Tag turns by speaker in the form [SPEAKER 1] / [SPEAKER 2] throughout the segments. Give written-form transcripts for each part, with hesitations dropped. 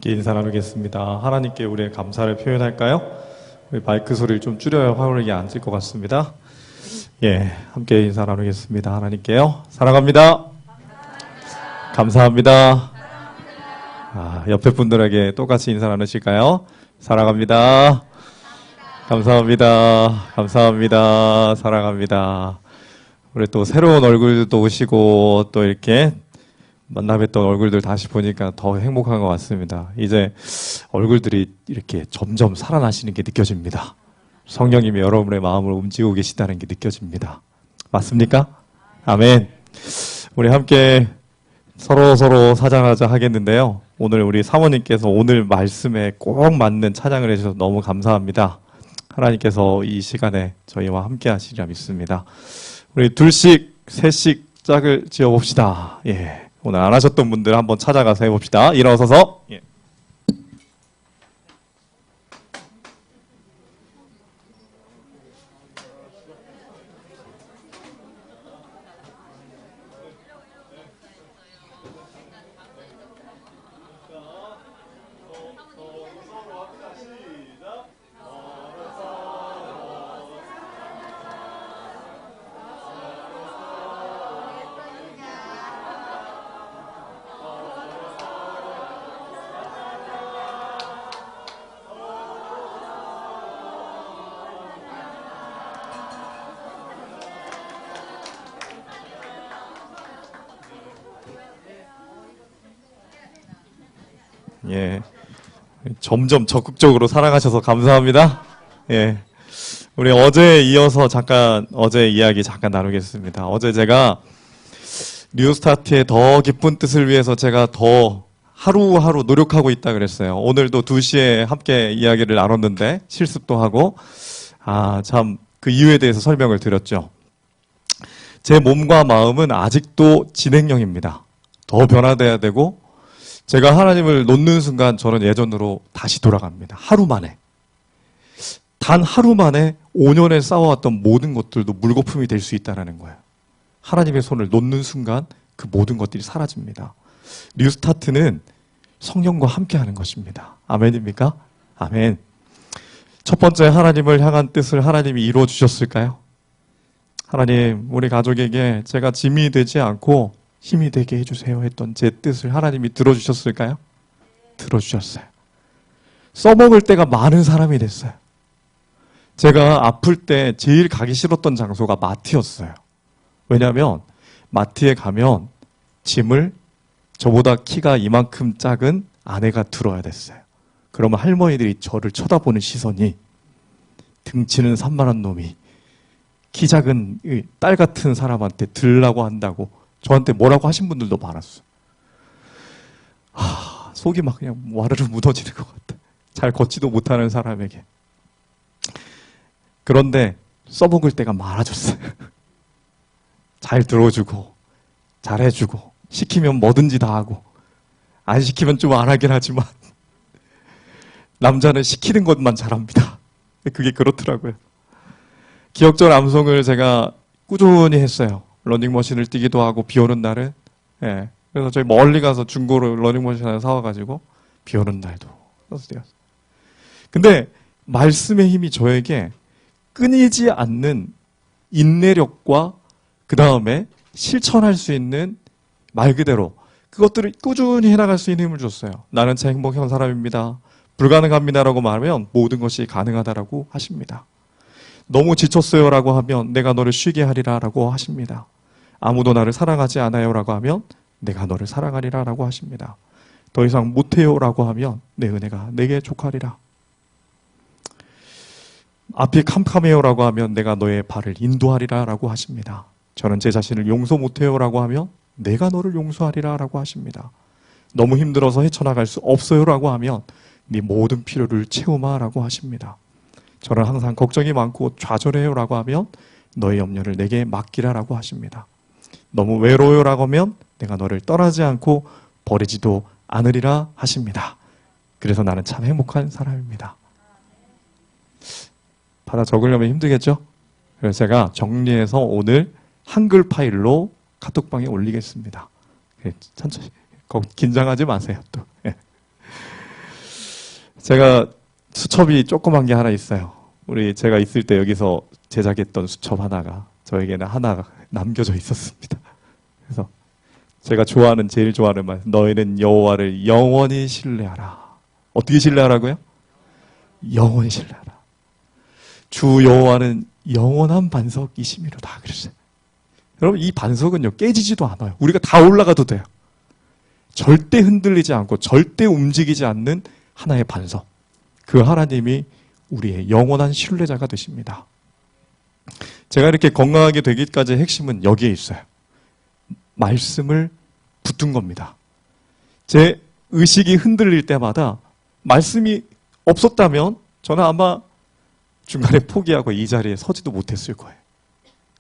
[SPEAKER 1] 함께 인사 나누겠습니다. 하나님께 우리의 감사를 표현할까요? 우리 마이크 소리를 좀 줄여야 화면이 앉을 것 같습니다. 예, 함께 인사 나누겠습니다. 하나님께요. 사랑합니다. 감사합니다. 옆에 분들에게 똑같이 인사 나누실까요? 사랑합니다. 감사합니다. 감사합니다. 사랑합니다. 우리 또 새로운 얼굴도 오시고 또 이렇게 만나 뵀던 얼굴들 다시 보니까 더 행복한 것 같습니다. 이제 얼굴들이 이렇게 점점 살아나시는 게 느껴집니다. 성령님이 여러분의 마음을 움직이고 계시다는 게 느껴집니다. 맞습니까? 아멘. 우리 함께 서로 사장하자 하겠는데요. 오늘 우리 사모님께서 오늘 말씀에 꼭 맞는 찬양을 해주셔서 너무 감사합니다. 하나님께서 이 시간에 저희와 함께 하시리라 믿습니다. 우리 둘씩, 셋씩 짝을 지어봅시다. 예. 오늘 안 하셨던 분들 한번 찾아가서 해봅시다. 일어서서. 예. 예, 점점 적극적으로 살아가셔서 감사합니다. 예, 우리 어제에 이어서 어제 이야기 잠깐 나누겠습니다. 어제 제가 뉴스타트의 더 깊은 뜻을 위해서 제가 더 하루하루 노력하고 있다 그랬어요. 오늘도 2시에 함께 이야기를 나눴는데 실습도 하고 참 그 이유에 대해서 설명을 드렸죠. 제 몸과 마음은 아직도 진행형입니다. 더 변화돼야 되고 제가 하나님을 놓는 순간 저는 예전으로 다시 돌아갑니다. 하루 만에. 단 하루 만에 5년에 쌓아왔던 모든 것들도 물거품이 될 수 있다는 거예요. 하나님의 손을 놓는 순간 그 모든 것들이 사라집니다. 뉴스타트는 성령과 함께 하는 것입니다. 아멘입니까? 아멘. 첫 번째 하나님을 향한 뜻을 하나님이 이루어 주셨을까요? 하나님, 우리 가족에게 제가 짐이 되지 않고 힘이 되게 해주세요 했던 제 뜻을 하나님이 들어주셨을까요? 들어주셨어요. 써먹을 때가 많은 사람이 됐어요. 제가 아플 때 제일 가기 싫었던 장소가 마트였어요. 왜냐하면 마트에 가면 짐을 저보다 키가 이만큼 작은 아내가 들어야 됐어요. 그러면 할머니들이 저를 쳐다보는 시선이 등치는 산만한 놈이 키 작은 딸 같은 사람한테 들라고 한다고 저한테 뭐라고 하신 분들도 많았어요. 속이 막 그냥 와르르 무너지는 것 같아. 잘 걷지도 못하는 사람에게. 그런데 써먹을 때가 많아졌어요. 잘 들어주고 잘해주고 시키면 뭐든지 다 하고 안 시키면 좀 안 하긴 하지만 남자는 시키는 것만 잘합니다. 그게 그렇더라고요. 기억절 암송을 제가 꾸준히 했어요. 러닝머신을 뛰기도 하고 비 오는 날은. 예. 그래서 저희 멀리 가서 중고로 러닝머신 하나 사와가지고 비 오는 날도 써서 뛰었어요. 근데 말씀의 힘이 저에게 끊이지 않는 인내력과 그 다음에 실천할 수 있는 말 그대로 그것들을 꾸준히 해나갈 수 있는 힘을 줬어요. 나는 제 행복한 사람입니다. 불가능합니다라고 말하면 모든 것이 가능하다라고 하십니다. 너무 지쳤어요라고 하면 내가 너를 쉬게 하리라라고 하십니다. 아무도 나를 사랑하지 않아요라고 하면 내가 너를 사랑하리라라고 하십니다. 더 이상 못해요라고 하면 내 은혜가 내게 족하리라. 앞이 캄캄해요라고 하면 내가 너의 발을 인도하리라라고 하십니다. 저는 제 자신을 용서 못해요라고 하면 내가 너를 용서하리라라고 하십니다. 너무 힘들어서 헤쳐나갈 수 없어요라고 하면 네 모든 필요를 채우마라고 하십니다. 저는 항상 걱정이 많고 좌절해요라고 하면 너의 염려를 내게 맡기라라고 하십니다. 너무 외로워요라고 하면 내가 너를 떠나지 않고 버리지도 않으리라 하십니다. 그래서 나는 참 행복한 사람입니다. 받아 적으려면 힘들겠죠? 그래서 제가 정리해서 오늘 한글 파일로 카톡방에 올리겠습니다. 천천히. 긴장하지 마세요. 또. 제가 수첩이 조그만 게 하나 있어요. 제가 있을 때 여기서 제작했던 수첩 하나가 저에게는 하나 남겨져 있었습니다. 그래서 제가 제일 좋아하는 말, 너희는 여호와를 영원히 신뢰하라. 어떻게 신뢰하라고요? 영원히 신뢰하라. 주 여호와는 영원한 반석이심이로다 그랬어요. 여러분, 이 반석은요 깨지지도 않아요. 우리가 다 올라가도 돼요. 절대 흔들리지 않고 절대 움직이지 않는 하나의 반석. 그 하나님이 우리의 영원한 신뢰자가 되십니다. 제가 이렇게 건강하게 되기까지의 핵심은 여기에 있어요. 말씀을 붙든 겁니다. 제 의식이 흔들릴 때마다 말씀이 없었다면 저는 아마 중간에 포기하고 이 자리에 서지도 못했을 거예요.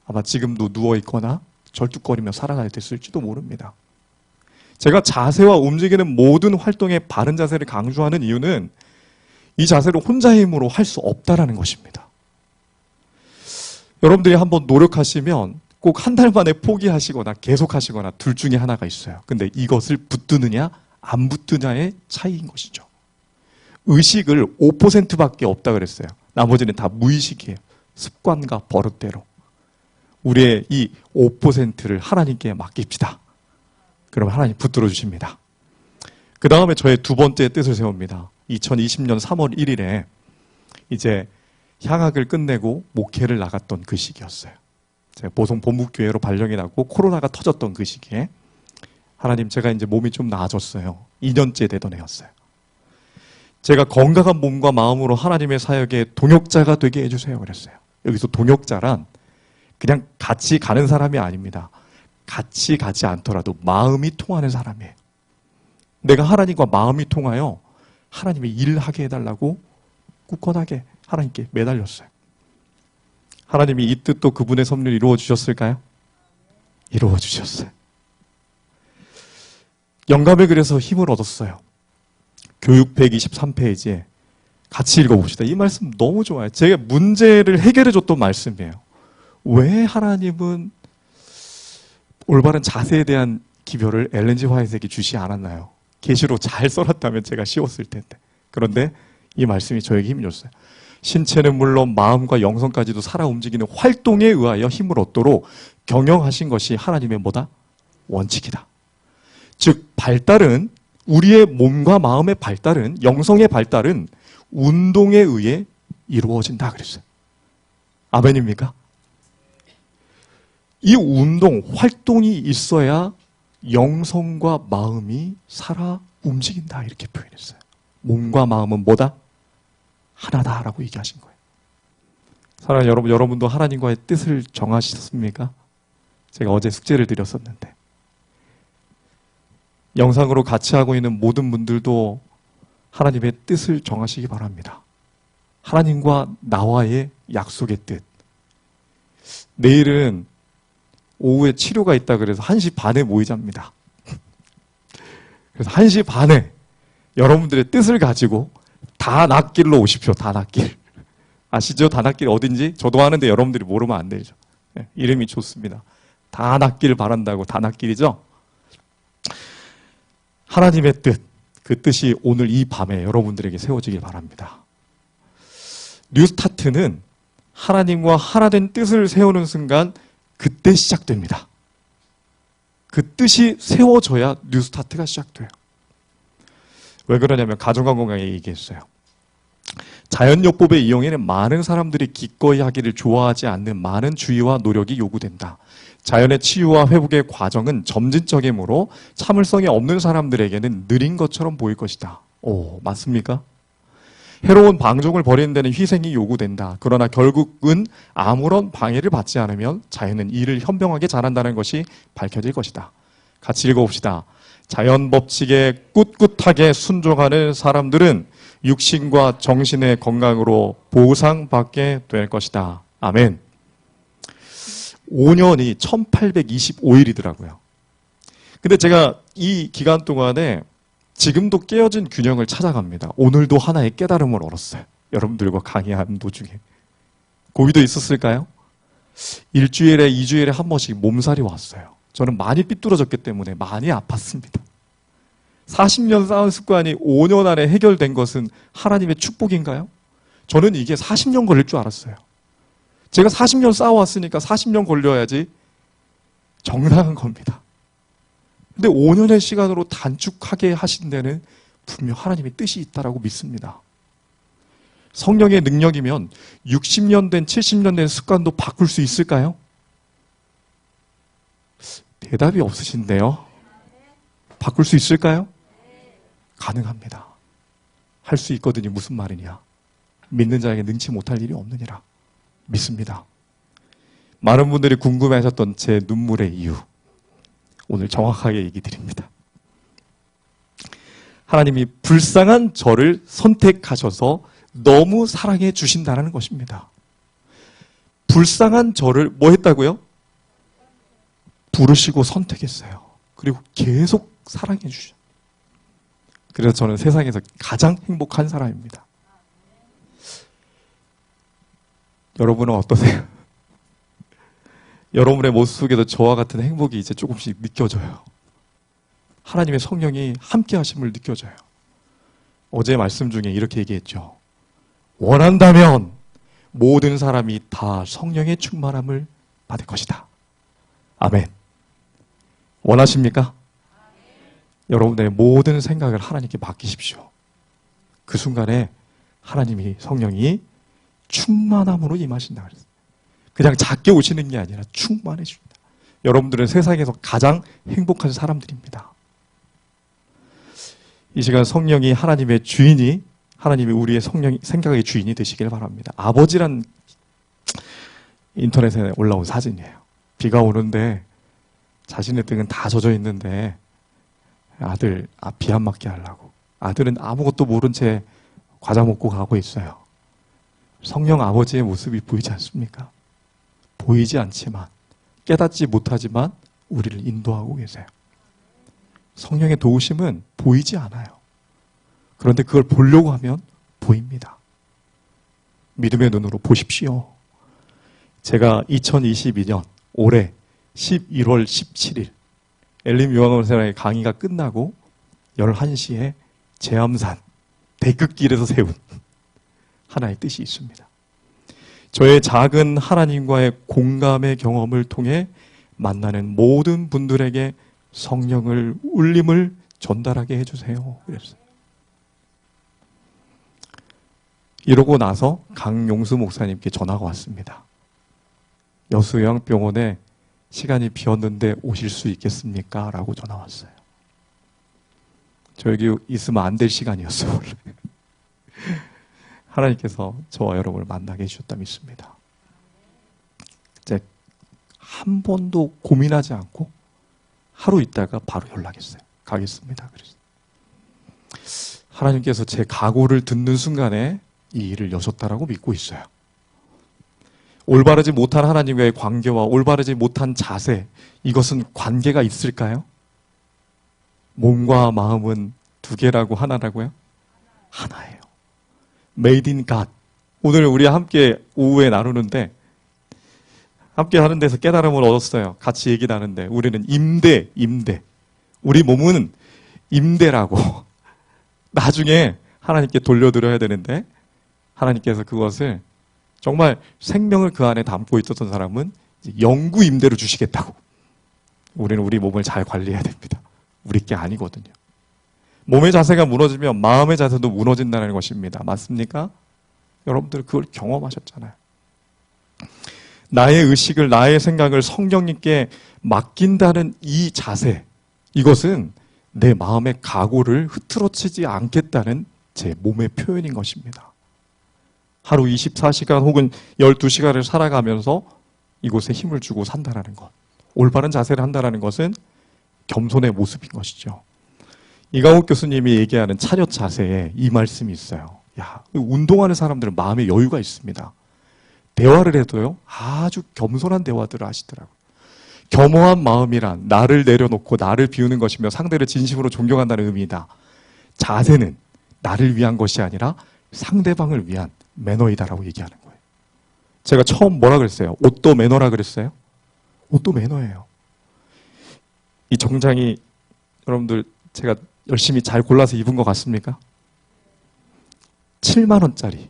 [SPEAKER 1] 아마 지금도 누워있거나 절뚝거리며 살아가야 됐을지도 모릅니다. 제가 자세와 움직이는 모든 활동에 바른 자세를 강조하는 이유는 이 자세를 혼자의 힘으로 할 수 없다라는 것입니다. 여러분들이 한번 노력하시면 꼭 한 달 만에 포기하시거나 계속하시거나 둘 중에 하나가 있어요. 근데 이것을 붙드느냐 안 붙드냐의 차이인 것이죠. 의식을 5%밖에 없다 그랬어요. 나머지는 다 무의식이에요. 습관과 버릇대로. 우리의 이 5%를 하나님께 맡깁시다. 그럼 하나님 붙들어 주십니다. 그 다음에 저의 두 번째 뜻을 세웁니다. 2020년 3월 1일에 이제 향학을 끝내고 목회를 나갔던 그 시기였어요. 제가 보성 본국교회로 발령이 나고 코로나가 터졌던 그 시기에 하나님, 제가 이제 몸이 좀 나아졌어요. 2년째 되던 해였어요. 제가 건강한 몸과 마음으로 하나님의 사역에 동역자가 되게 해주세요 그랬어요. 여기서 동역자란 그냥 같이 가는 사람이 아닙니다. 같이 가지 않더라도 마음이 통하는 사람이에요. 내가 하나님과 마음이 통하여 하나님의 일을 하게 해달라고 굳건하게 하나님께 매달렸어요. 하나님이 이 뜻도 그분의 섭리를 이루어 주셨을까요? 이루어 주셨어요. 영감을 그래서 힘을 얻었어요. 교육 123페이지에 같이 읽어봅시다. 이 말씀 너무 좋아요. 제가 문제를 해결해 줬던 말씀이에요. 왜 하나님은 올바른 자세에 대한 기별을 엘렌 G 화이트에게 주시 않았나요? 계시로 잘 써놨다면 제가 쉬웠을 텐데. 그런데 이 말씀이 저에게 힘을 줬어요. 신체는 물론 마음과 영성까지도 살아 움직이는 활동에 의하여 힘을 얻도록 경영하신 것이 하나님의 뭐다? 원칙이다. 즉 발달은, 우리의 몸과 마음의 발달은, 영성의 발달은 운동에 의해 이루어진다 그랬어요. 아멘입니까? 이 운동, 활동이 있어야 영성과 마음이 살아 움직인다 이렇게 표현했어요. 몸과 마음은 뭐다? 하나다라고 얘기하신 거예요. 사랑하는 여러분, 여러분도 하나님과의 뜻을 정하셨습니까? 제가 어제 숙제를 드렸었는데 영상으로 같이 하고 있는 모든 분들도 하나님의 뜻을 정하시기 바랍니다. 하나님과 나와의 약속의 뜻. 내일은 오후에 치료가 있다 그래서 1시 반에 모이자입니다. 그래서 1시 반에 여러분들의 뜻을 가지고 다낫길로 오십시오. 다낫길. 아시죠? 다낫길 어딘지? 저도 아는데 여러분들이 모르면 안 되죠. 네, 이름이 좋습니다. 다낫길 바란다고 다낫길이죠? 하나님의 뜻, 그 뜻이 오늘 이 밤에 여러분들에게 세워지길 바랍니다. 뉴스타트는 하나님과 하나된 뜻을 세우는 순간 그때 시작됩니다. 그 뜻이 세워져야 뉴스타트가 시작돼요. 왜 그러냐면 가정건강에 얘기했어요. 자연요법의 이용에는 많은 사람들이 기꺼이 하기를 좋아하지 않는 많은 주의와 노력이 요구된다. 자연의 치유와 회복의 과정은 점진적이므로 참을성이 없는 사람들에게는 느린 것처럼 보일 것이다. 오, 맞습니까? 해로운 방종을 벌이는 데는 희생이 요구된다. 그러나 결국은 아무런 방해를 받지 않으면 자연은 이를 현명하게 잘한다는 것이 밝혀질 것이다. 같이 읽어봅시다. 자연 법칙에 꿋꿋하게 순종하는 사람들은 육신과 정신의 건강으로 보상받게 될 것이다. 아멘. 5년이 1825일이더라고요. 근데 제가 이 기간 동안에 지금도 깨어진 균형을 찾아갑니다. 오늘도 하나의 깨달음을 얻었어요. 여러분들과 강의하는 도중에. 고기도 있었을까요? 일주일에 2주일에 한 번씩 몸살이 왔어요. 저는 많이 삐뚤어졌기 때문에 많이 아팠습니다. 40년 쌓은 습관이 5년 안에 해결된 것은 하나님의 축복인가요? 저는 이게 40년 걸릴 줄 알았어요. 제가 40년 쌓아왔으니까 40년 걸려야지 정당한 겁니다. 근데 5년의 시간으로 단축하게 하신 데는 분명 하나님의 뜻이 있다라고 믿습니다. 성령의 능력이면 60년 된 70년 된 습관도 바꿀 수 있을까요? 대답이 없으신데요. 바꿀 수 있을까요? 가능합니다. 할 수 있거든요. 무슨 말이냐. 믿는 자에게 능치 못할 일이 없느니라. 믿습니다. 많은 분들이 궁금해하셨던 제 눈물의 이유, 오늘 정확하게 얘기 드립니다. 하나님이 불쌍한 저를 선택하셔서 너무 사랑해 주신다는 것입니다. 불쌍한 저를 뭐 했다고요? 부르시고 선택했어요. 그리고 계속 사랑해 주셔. 그래서 저는 세상에서 가장 행복한 사람입니다. 여러분은 어떠세요? 여러분의 모습 속에도 저와 같은 행복이 이제 조금씩 느껴져요. 하나님의 성령이 함께 하심을 느껴져요. 어제 말씀 중에 이렇게 얘기했죠. 원한다면 모든 사람이 다 성령의 충만함을 받을 것이다. 아멘. 원하십니까? 여러분의 모든 생각을 하나님께 맡기십시오. 그 순간에 하나님이 성령이 충만함으로 임하신다 그랬어요. 그냥 작게 오시는 게 아니라 충만해 주신다. 여러분들은 세상에서 가장 행복한 사람들입니다. 이 시간 성령이 하나님의 주인이, 하나님이 우리의 생각의 주인이 되시길 바랍니다. 아버지란 인터넷에 올라온 사진이에요. 비가 오는데 자신의 등은 다 젖어 있는데 아들 비 안 맞게 하려고 아들은 아무것도 모른 채 과자 먹고 가고 있어요. 성령 아버지의 모습이 보이지 않습니까? 보이지 않지만, 깨닫지 못하지만 우리를 인도하고 계세요. 성령의 도우심은 보이지 않아요. 그런데 그걸 보려고 하면 보입니다. 믿음의 눈으로 보십시오. 제가 2022년 올해 11월 17일 엘림 요한원생의 강의가 끝나고 11시에 제암산 대극길에서 세운 하나의 뜻이 있습니다. 저의 작은 하나님과의 공감의 경험을 통해 만나는 모든 분들에게 성령을 울림을 전달하게 해주세요. 그랬어요. 이러고 나서 강용수 목사님께 전화가 왔습니다. 여수요양병원에 시간이 비었는데 오실 수 있겠습니까? 라고 전화 왔어요. 저 여기 있으면 안 될 시간이었어요. 원래. 하나님께서 저와 여러분을 만나게 해주셨다 믿습니다. 이제 한 번도 고민하지 않고 하루 있다가 바로 연락했어요. 가겠습니다. 그래서 하나님께서 제 각오를 듣는 순간에 이 일을 여셨다라고 믿고 있어요. 올바르지 못한 하나님과의 관계와 올바르지 못한 자세, 이것은 관계가 있을까요? 몸과 마음은 두 개라고 하나라고요? 하나예요. Made in God. 오늘 우리 함께 오후에 나누는데 함께 하는 데서 깨달음을 얻었어요. 같이 얘기 나누는데 우리는 임대. 우리 몸은 임대라고. 나중에 하나님께 돌려드려야 되는데 하나님께서 그것을 정말 생명을 그 안에 담고 있었던 사람은 영구 임대로 주시겠다고. 우리는 우리 몸을 잘 관리해야 됩니다. 우리 게 아니거든요. 몸의 자세가 무너지면 마음의 자세도 무너진다는 것입니다. 맞습니까? 여러분들 그걸 경험하셨잖아요. 나의 의식을, 나의 생각을 성령님께 맡긴다는 이 자세, 이것은 내 마음의 각오를 흐트러치지 않겠다는 제 몸의 표현인 것입니다. 하루 24시간 혹은 12시간을 살아가면서 이곳에 힘을 주고 산다는 것, 올바른 자세를 한다는 것은 겸손의 모습인 것이죠. 이강욱 교수님이 얘기하는 차렷 자세에 이 말씀이 있어요. 야, 운동하는 사람들은 마음에 여유가 있습니다. 대화를 해도요, 아주 겸손한 대화들을 하시더라고요. 겸허한 마음이란 나를 내려놓고 나를 비우는 것이며 상대를 진심으로 존경한다는 의미이다. 자세는 나를 위한 것이 아니라 상대방을 위한 매너이다라고 얘기하는 거예요. 제가 처음 뭐라 그랬어요? 옷도 매너라 그랬어요? 옷도 매너예요. 이 정장이 여러분들 제가 열심히 잘 골라서 입은 것 같습니까? 7만 원짜리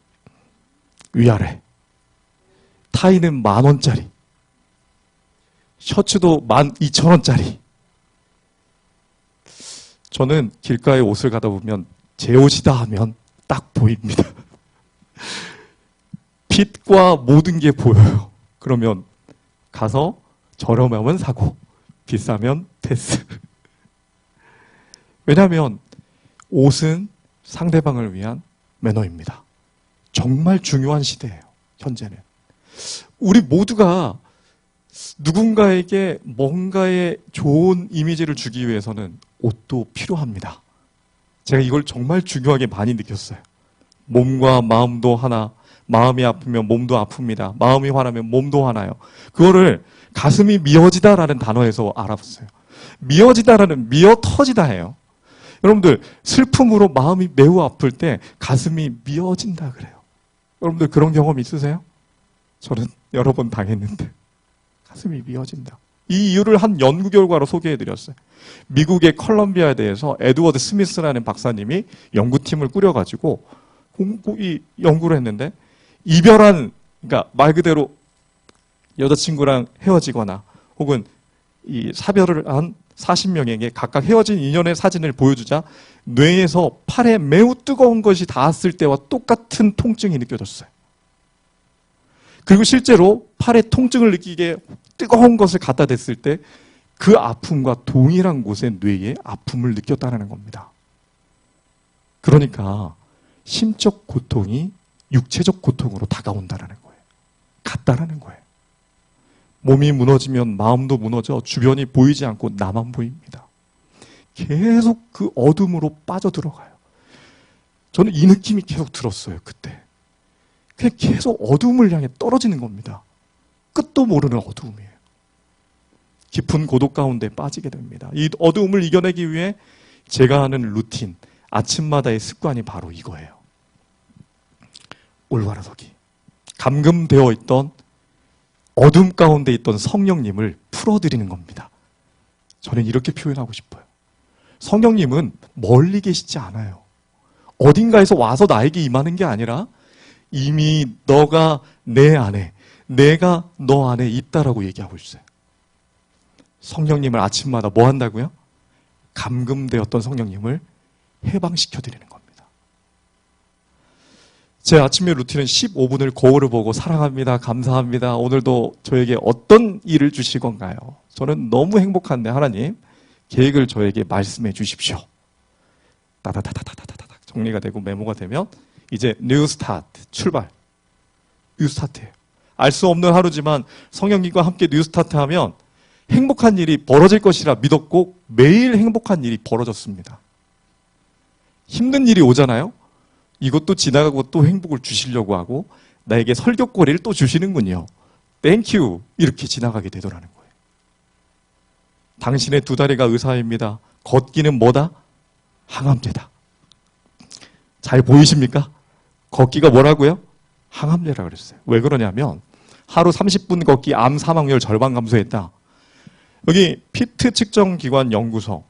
[SPEAKER 1] 위아래, 타이는 10,000원짜리, 셔츠도 12,000원짜리. 저는 길가에 옷을 가다 보면 제 옷이다 하면 딱 보입니다. 핏과 모든 게 보여요. 그러면 가서 저렴하면 사고 비싸면 패스. 왜냐하면 옷은 상대방을 위한 매너입니다. 정말 중요한 시대예요. 현재는. 우리 모두가 누군가에게 뭔가의 좋은 이미지를 주기 위해서는 옷도 필요합니다. 제가 이걸 정말 중요하게 많이 느꼈어요. 몸과 마음도 하나, 마음이 아프면 몸도 아픕니다. 마음이 화나면 몸도 화나요. 그거를 가슴이 미어지다라는 단어에서 알아봤어요. 미어지다라는 미어 터지다예요. 여러분들 슬픔으로 마음이 매우 아플 때 가슴이 미어진다 그래요. 여러분들 그런 경험 있으세요? 저는 여러 번 당했는데 가슴이 미어진다. 이 이유를 한 연구 결과로 소개해드렸어요. 미국의 컬럼비아에 대해서 에드워드 스미스라는 박사님이 연구팀을 꾸려가지고 연구를 했는데 이별한, 그러니까 말 그대로 여자친구랑 헤어지거나 혹은 이 사별을 한 40명에게 각각 헤어진 인연의 사진을 보여주자 뇌에서 팔에 매우 뜨거운 것이 닿았을 때와 똑같은 통증이 느껴졌어요. 그리고 실제로 팔에 통증을 느끼게 뜨거운 것을 갖다 댔을 때 그 아픔과 동일한 곳의 뇌에 아픔을 느꼈다는 겁니다. 그러니까 심적 고통이 육체적 고통으로 다가온다는 거예요. 같다라는 거예요. 몸이 무너지면 마음도 무너져 주변이 보이지 않고 나만 보입니다. 계속 그 어둠으로 빠져들어가요. 저는 이 느낌이 계속 들었어요. 그때. 그냥 계속 어둠을 향해 떨어지는 겁니다. 끝도 모르는 어두움이에요. 깊은 고독 가운데 빠지게 됩니다. 이 어두움을 이겨내기 위해 제가 하는 루틴, 아침마다의 습관이 바로 이거예요. 올바라서기. 감금되어 있던 어둠 가운데 있던 성령님을 풀어드리는 겁니다. 저는 이렇게 표현하고 싶어요. 성령님은 멀리 계시지 않아요. 어딘가에서 와서 나에게 임하는 게 아니라 이미 너가 내 안에, 내가 너 안에 있다라고 얘기하고 있어요. 성령님을 아침마다 뭐 한다고요? 감금되었던 성령님을 해방시켜드리는 겁니다. 제 아침의 루틴은 15분을 거울을 보고 사랑합니다. 감사합니다. 오늘도 저에게 어떤 일을 주실 건가요? 저는 너무 행복한데 하나님 계획을 저에게 말씀해 주십시오. 따다다다다다다닥 정리가 되고 메모가 되면 이제 뉴 스타트, 출발. 뉴 스타트예요. 알 수 없는 하루지만 성령님과 함께 뉴 스타트 하면 행복한 일이 벌어질 것이라 믿었고 매일 행복한 일이 벌어졌습니다. 힘든 일이 오잖아요. 이것도 지나가고 또 행복을 주시려고 하고 나에게 설교거리를 또 주시는군요. 땡큐 이렇게 지나가게 되더라는 거예요. 당신의 두 다리가 의사입니다. 걷기는 뭐다? 항암제다. 잘 보이십니까? 걷기가 뭐라고요? 항암제라 그랬어요. 왜 그러냐면 하루 30분 걷기 암 사망률 절반 감소했다. 여기 피트 측정기관 연구소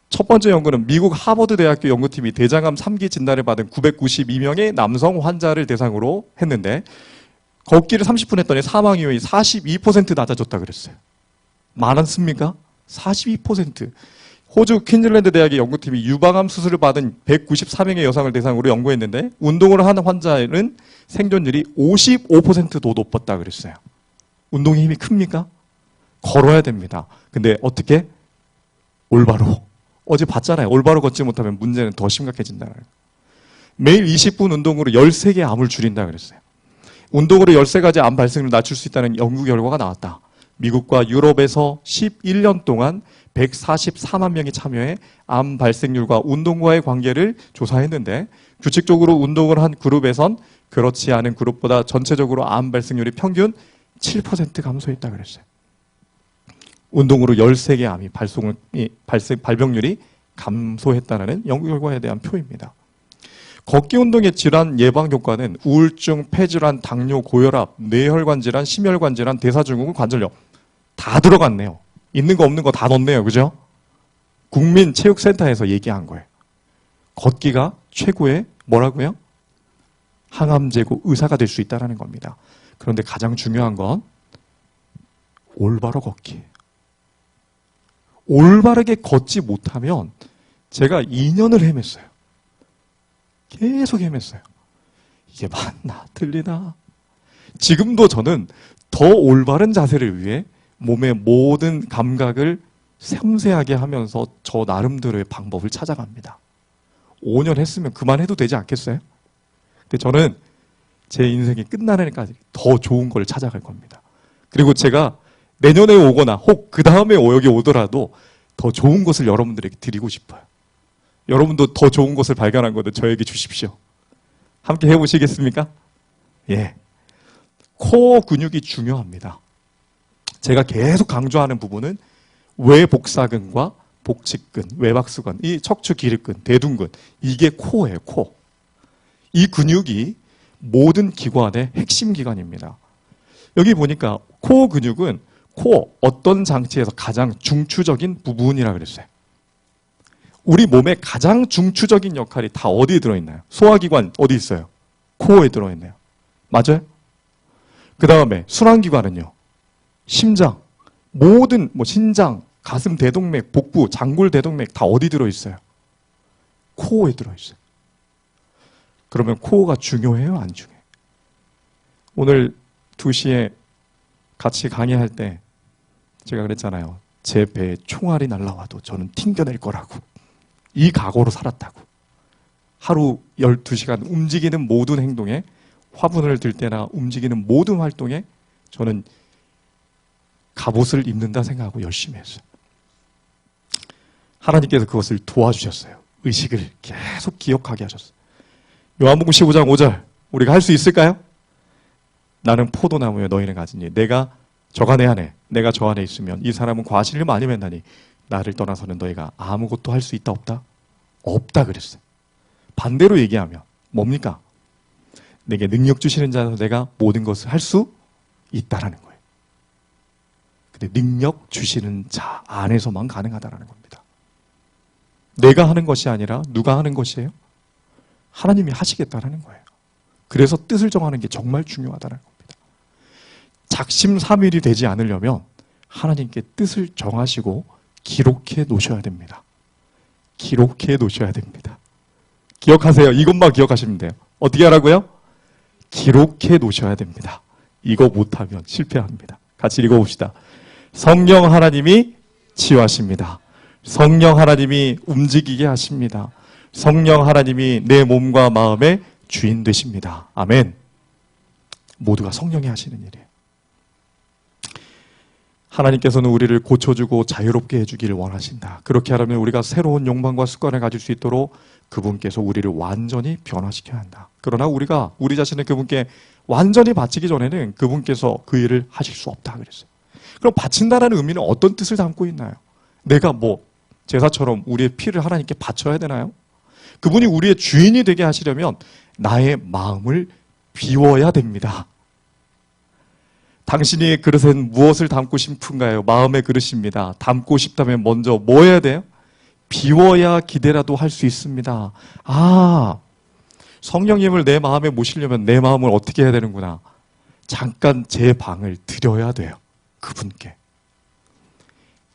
[SPEAKER 1] 첫 번째 연구는 미국 하버드 대학교 연구팀이 대장암 3기 진단을 받은 992명의 남성 환자를 대상으로 했는데 걷기를 30분 했더니 사망 위험이 42% 낮아졌다 그랬어요. 많았습니까? 42%. 호주 퀸즐랜드 대학의 연구팀이 유방암 수술을 받은 194명의 여성을 대상으로 연구했는데 운동을 하는 환자는 생존율이 55%도 높았다 그랬어요. 운동의 힘이 큽니까? 걸어야 됩니다. 근데 어떻게? 올바로. 어제 봤잖아요. 올바로 걷지 못하면 문제는 더 심각해진다는 거예요. 매일 20분 운동으로 13개의 암을 줄인다 그랬어요. 운동으로 13가지 암 발생률을 낮출 수 있다는 연구 결과가 나왔다. 미국과 유럽에서 11년 동안 144만 명이 참여해 암 발생률과 운동과의 관계를 조사했는데 규칙적으로 운동을 한 그룹에선 그렇지 않은 그룹보다 전체적으로 암 발생률이 평균 7% 감소했다 그랬어요. 운동으로 13개 암이 발병률이 감소했다는 연구 결과에 대한 표입니다. 걷기 운동의 질환 예방 효과는 우울증, 폐질환, 당뇨, 고혈압, 뇌혈관 질환, 심혈관 질환, 대사증후군, 관절염 다 들어갔네요. 있는 거 없는 거 다 넣었네요. 그죠? 국민체육센터에서 얘기한 거예요. 걷기가 최고의 뭐라고요? 항암 제거 의사가 될 수 있다는 겁니다. 그런데 가장 중요한 건 올바로 걷기예요. 올바르게 걷지 못하면 제가 2년을 헤맸어요. 계속 헤맸어요. 이게 맞나 틀리나. 지금도 저는 더 올바른 자세를 위해 몸의 모든 감각을 섬세하게 하면서 저 나름대로의 방법을 찾아갑니다. 5년 했으면 그만해도 되지 않겠어요? 근데 저는 제 인생이 끝나는 데까지 더 좋은 걸 찾아갈 겁니다. 그리고 제가 내년에 오거나 혹 그 다음에 여기 오더라도 더 좋은 것을 여러분들에게 드리고 싶어요. 여러분도 더 좋은 것을 발견한 것을 저에게 주십시오. 함께 해보시겠습니까? 예. 코어 근육이 중요합니다. 제가 계속 강조하는 부분은 외복사근과 복직근, 외박수근, 이 척추 기립근, 대둔근, 이게 코어예요, 코. 이 근육이 모든 기관의 핵심 기관입니다. 여기 보니까 코어 근육은 코어 어떤 장치에서 가장 중추적인 부분이라고 그랬어요. 우리 몸의 가장 중추적인 역할이 다 어디에 들어있나요? 소화기관 어디 있어요? 코어에 들어있네요. 맞아요? 그 다음에 순환기관은요? 심장, 모든 신장, 가슴 대동맥, 복부, 장골 대동맥 다 어디 들어있어요? 코어에 들어있어요. 그러면 코어가 중요해요? 안 중요해요? 오늘 2시에 같이 강의할 때 제가 그랬잖아요. 제 배에 총알이 날라와도 저는 튕겨낼 거라고. 이 각오로 살았다고. 하루 12시간 움직이는 모든 행동에, 화분을 들 때나 움직이는 모든 활동에 저는 갑옷을 입는다 생각하고 열심히 했어요. 하나님께서 그것을 도와주셨어요. 의식을 계속 기억하게 하셨어요. 요한복음 15장 5절 우리가 할 수 있을까요? 나는 포도나무에 너희는 가지니 내가 저간에 안에 내가 저 안에 있으면 이 사람은 과실을 많이 맺나니 나를 떠나서는 너희가 아무것도 할 수 있다 없다? 없다 그랬어요. 반대로 얘기하면 뭡니까? 내게 능력 주시는 자에서 내가 모든 것을 할 수 있다라는 거예요. 근데 능력 주시는 자 안에서만 가능하다라는 겁니다. 내가 하는 것이 아니라 누가 하는 것이에요? 하나님이 하시겠다라는 거예요. 그래서 뜻을 정하는 게 정말 중요하다는 겁니다. 작심삼일이 되지 않으려면 하나님께 뜻을 정하시고 기록해 놓으셔야 됩니다. 기록해 놓으셔야 됩니다. 기억하세요. 이것만 기억하시면 돼요. 어떻게 하라고요? 기록해 놓으셔야 됩니다. 이거 못하면 실패합니다. 같이 읽어봅시다. 성령 하나님이 치유하십니다. 성령 하나님이 움직이게 하십니다. 성령 하나님이 내 몸과 마음의 주인 되십니다. 아멘. 모두가 성령이 하시는 일이에요. 하나님께서는 우리를 고쳐주고 자유롭게 해주기를 원하신다. 그렇게 하려면 우리가 새로운 욕망과 습관을 가질 수 있도록 그분께서 우리를 완전히 변화시켜야 한다. 그러나 우리가 우리 자신을 그분께 완전히 바치기 전에는 그분께서 그 일을 하실 수 없다 그랬어요. 그럼 바친다라는 의미는 어떤 뜻을 담고 있나요? 내가 제사처럼 우리의 피를 하나님께 바쳐야 되나요? 그분이 우리의 주인이 되게 하시려면 나의 마음을 비워야 됩니다. 당신이 그릇엔 무엇을 담고 싶은가요? 마음의 그릇입니다. 담고 싶다면 먼저 뭐 해야 돼요? 비워야 기대라도 할 수 있습니다. 성령님을 내 마음에 모시려면 내 마음을 어떻게 해야 되는구나. 잠깐 제 방을 드려야 돼요. 그분께.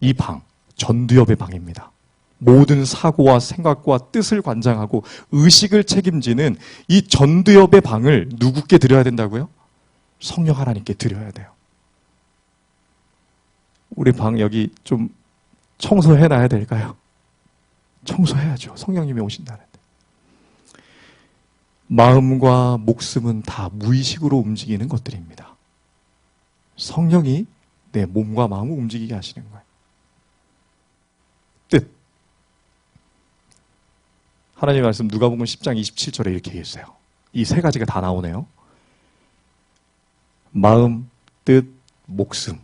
[SPEAKER 1] 이 방, 전두엽의 방입니다. 모든 사고와 생각과 뜻을 관장하고 의식을 책임지는 이 전두엽의 방을 누구께 드려야 된다고요? 성령 하나님께 드려야 돼요. 우리 방 여기 좀 청소해놔야 될까요? 청소해야죠. 성령님이 오신다는데. 마음과 목숨은 다 무의식으로 움직이는 것들입니다. 성령이 내 몸과 마음을 움직이게 하시는 거예요. 뜻. 하나님의 말씀 누가복음 10장 27절에 이렇게 얘기했어요. 이 세 가지가 다 나오네요. 마음, 뜻, 목숨.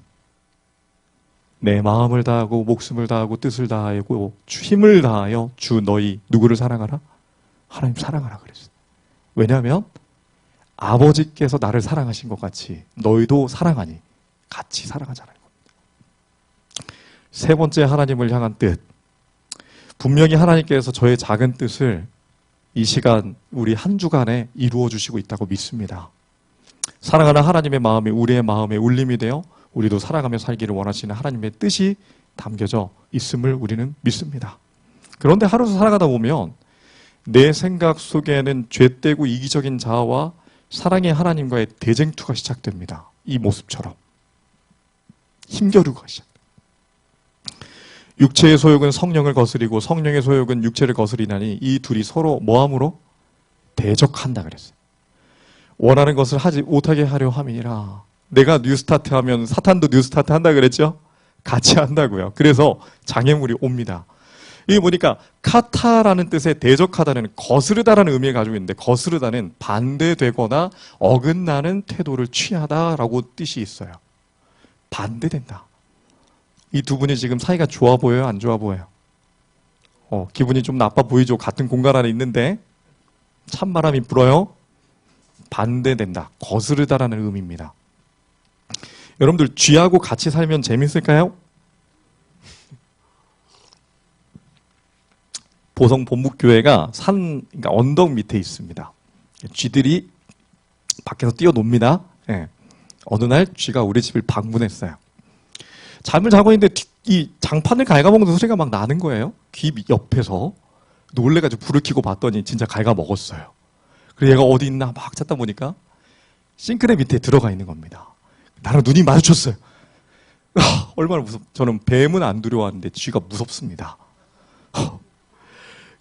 [SPEAKER 1] 내 마음을 다하고 목숨을 다하고 뜻을 다하고 힘을 다하여 주 너희 누구를 사랑하라? 하나님 사랑하라 그랬어요. 왜냐하면 아버지께서 나를 사랑하신 것 같이 너희도 사랑하니 같이 사랑하자는 겁니다. 세 번째 하나님을 향한 뜻. 분명히 하나님께서 저의 작은 뜻을 이 시간 우리 한 주간에 이루어 주시고 있다고 믿습니다. 사랑하는 하나님의 마음이 우리의 마음에 울림이 되어 우리도 살아가며 살기를 원하시는 하나님의 뜻이 담겨져 있음을 우리는 믿습니다. 그런데 하루 살아가다 보면 내 생각 속에는 죄되고 이기적인 자아와 사랑의 하나님과의 대쟁투가 시작됩니다. 이 모습처럼 힘겨루가 시작됩니다. 육체의 소욕은 성령을 거스리고 성령의 소욕은 육체를 거스리나니 이 둘이 서로 뭐함으로? 대적한다 그랬어요. 원하는 것을 하지 못하게 하려 함이니라. 내가 뉴스타트 하면 사탄도 뉴스타트 한다 그랬죠? 같이 한다고요. 그래서 장애물이 옵니다. 이게 보니까 카타라는 뜻의 대적하다는 거스르다라는 의미를 가지고 있는데 거스르다는 반대되거나 어긋나는 태도를 취하다라고 뜻이 있어요. 반대된다. 이 두 분이 지금 사이가 좋아 보여요? 안 좋아 보여요? 기분이 좀 나빠 보이죠? 같은 공간 안에 있는데 찬바람이 불어요? 반대된다. 거스르다라는 의미입니다. 여러분들 쥐하고 같이 살면 재밌을까요? 보성 본북교회가 그러니까 언덕 밑에 있습니다. 쥐들이 밖에서 뛰어놉니다. 예. 어느 날 쥐가 우리 집을 방문했어요. 잠을 자고 있는데 이 장판을 갉아먹는 소리가 막 나는 거예요. 귀 옆에서. 놀래가지고 불을 켜고 봤더니 진짜 갉아먹었어요. 그래서 얘가 어디 있나 막 찾다 보니까 싱크대 밑에 들어가 있는 겁니다. 나랑 눈이 마주쳤어요. 얼마나 저는 뱀은 안 두려워하는데 쥐가 무섭습니다.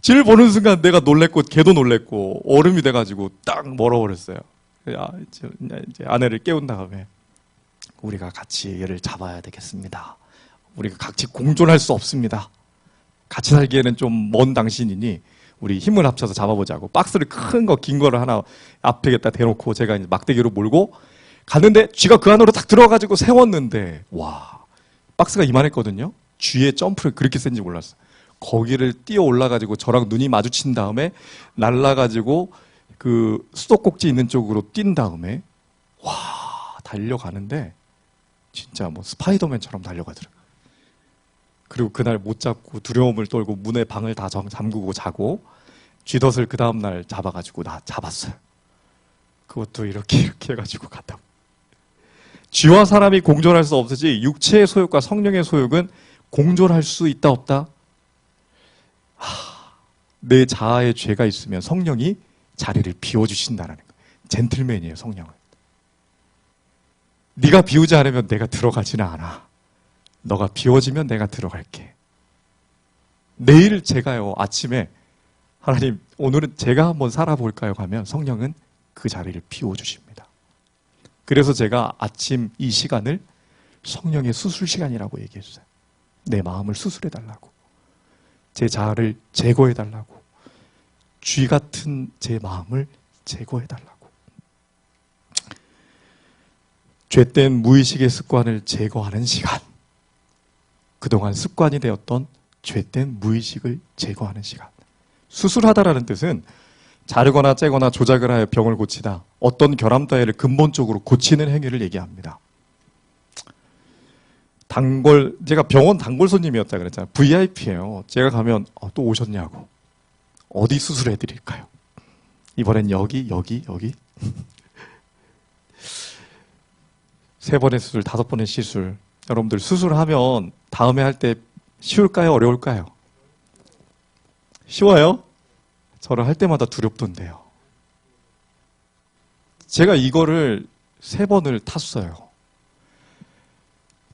[SPEAKER 1] 쥐를 보는 순간 내가 놀랬고 걔도 놀랬고 얼음이 돼가지고 딱 멀어버렸어요. 이제 아내를 깨운 다음에 우리가 같이 얘를 잡아야 되겠습니다. 우리가 같이 공존할 수 없습니다. 같이 살기에는 좀 먼 당신이니 우리 힘을 합쳐서 잡아보자고 박스를 큰 거 긴 거를 하나 앞에다 대놓고 제가 이제 막대기로 몰고 갔는데 쥐가 그 안으로 딱 들어가지고 세웠는데 와 박스가 이만했거든요. 쥐의 점프를 그렇게 센지 몰랐어요. 거기를 뛰어 올라가지고 저랑 눈이 마주친 다음에 날라가지고 그 수도꼭지 있는 쪽으로 뛴 다음에 와 달려가는데 진짜 뭐 스파이더맨처럼 달려가더라고요. 그리고 그날 못 잡고 두려움을 떨고 문에 방을 다 잠그고 자고 쥐덫을 그 다음날 잡아가지고 나 잡았어요. 그것도 이렇게 해가지고 갔다. 쥐와 사람이 공존할 수 없으지 육체의 소욕과 성령의 소욕은 공존할 수 있다 없다? 내 자아에 죄가 있으면 성령이 자리를 비워주신다는 거예요. 젠틀맨이에요, 성령은. 네가 비우지 않으면 내가 들어가지는 않아. 너가 비워지면 내가 들어갈게. 내일 제가요, 아침에 하나님, 오늘은 제가 한번 살아볼까요? 가면 성령은 그 자리를 비워주십니다. 그래서 제가 아침 이 시간을 성령의 수술 시간이라고 얘기했어요. 내 마음을 수술해달라고. 제 자아를 제거해달라고. 쥐 같은 제 마음을 제거해달라고. 죄된 무의식의 습관을 제거하는 시간. 그동안 습관이 되었던 죄된 무의식을 제거하는 시간. 수술하다라는 뜻은 자르거나 째거나 조작을 하여 병을 고치다. 어떤 결함 따위를 근본적으로 고치는 행위를 얘기합니다. 제가 병원 단골 손님이었다 그랬잖아요. VIP예요. 제가 가면 또 오셨냐고. 어디 수술해 드릴까요? 이번엔 여기. 3번의 수술, 5번의 시술. 여러분들 수술하면 다음에 할 때 쉬울까요? 어려울까요? 쉬워요? 저를 할 때마다 두렵던데요. 제가 이거를 3번을 탔어요.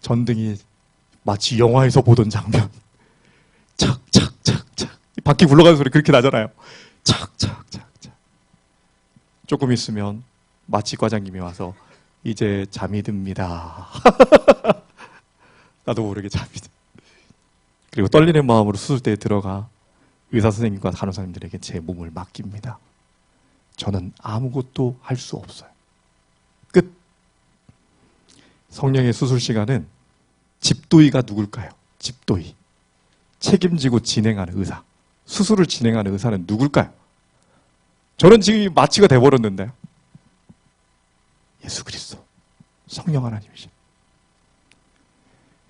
[SPEAKER 1] 전등이 마치 영화에서 보던 장면. 착착착착. 바퀴 굴러가는 소리 그렇게 나잖아요. 착착착착. 조금 있으면 마취 과장님이 와서 이제 잠이 듭니다. 나도 모르게 잠이 듭니다. 그리고 떨리는 마음으로 수술대에 들어가 의사 선생님과 간호사님들에게 제 몸을 맡깁니다. 저는 아무것도 할 수 없어요. 끝. 성령의 수술 시간은 집도의가 누굴까요? 집도의. 책임지고 진행하는 의사. 수술을 진행하는 의사는 누굴까요? 저는 지금 마취가 돼버렸는데요. 예수 그리스도. 성령 하나님이죠.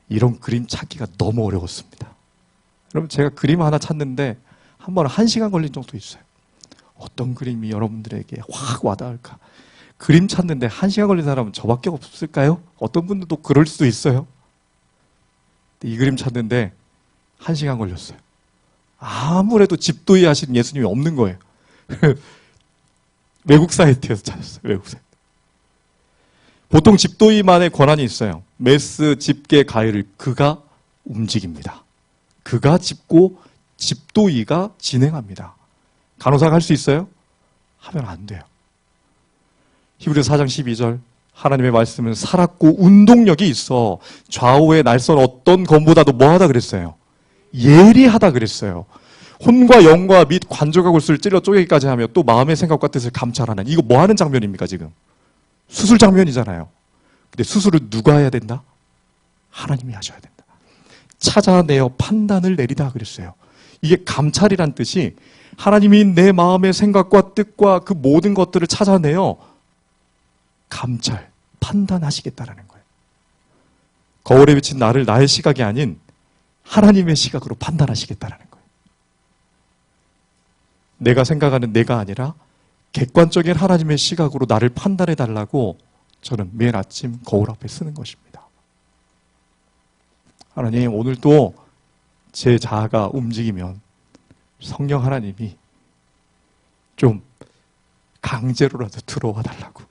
[SPEAKER 1] 이런 그림 찾기가 너무 어려웠습니다. 여러분 제가 그림 하나 찾는데 한 번은 1시간 걸린 적도 있어요. 어떤 그림이 여러분들에게 확 와닿을까? 그림 찾는데 1시간 걸린 사람은 저밖에 없을까요? 어떤 분들도 그럴 수도 있어요. 이 그림 찾는데 1시간 걸렸어요. 아무래도 집도이 하시는 예수님이 없는 거예요. 외국 사이트에서 찾았어요. 외국 사이트. 보통 집도이만의 권한이 있어요. 메스, 집계, 가위를 그가 움직입니다. 그가 집고 집도이가 진행합니다. 간호사가 할 수 있어요? 하면 안 돼요. 히브리서 4장 12절 하나님의 말씀은 살았고 운동력이 있어 좌우의 날선 어떤 검보다도 뭐하다 그랬어요? 예리하다 그랬어요. 혼과 영과 및 관절과 골수를 찔러 쪼개기까지 하며 또 마음의 생각과 뜻을 감찰하는, 이거 뭐 하는 장면입니까 지금? 수술 장면이잖아요. 근데 수술을 누가 해야 된다? 하나님이 하셔야 된다. 찾아내어 판단을 내리다 그랬어요. 이게 감찰이란 뜻이 하나님이 내 마음의 생각과 뜻과 그 모든 것들을 찾아내어 감찰, 판단하시겠다라는 거예요. 거울에 비친 나를 나의 시각이 아닌 하나님의 시각으로 판단하시겠다라는 거예요. 내가 생각하는 내가 아니라 객관적인 하나님의 시각으로 나를 판단해 달라고 저는 매일 아침 거울 앞에 쓰는 것입니다. 하나님, 오늘도 제 자아가 움직이면 성령 하나님이 좀 강제로라도 들어와 달라고.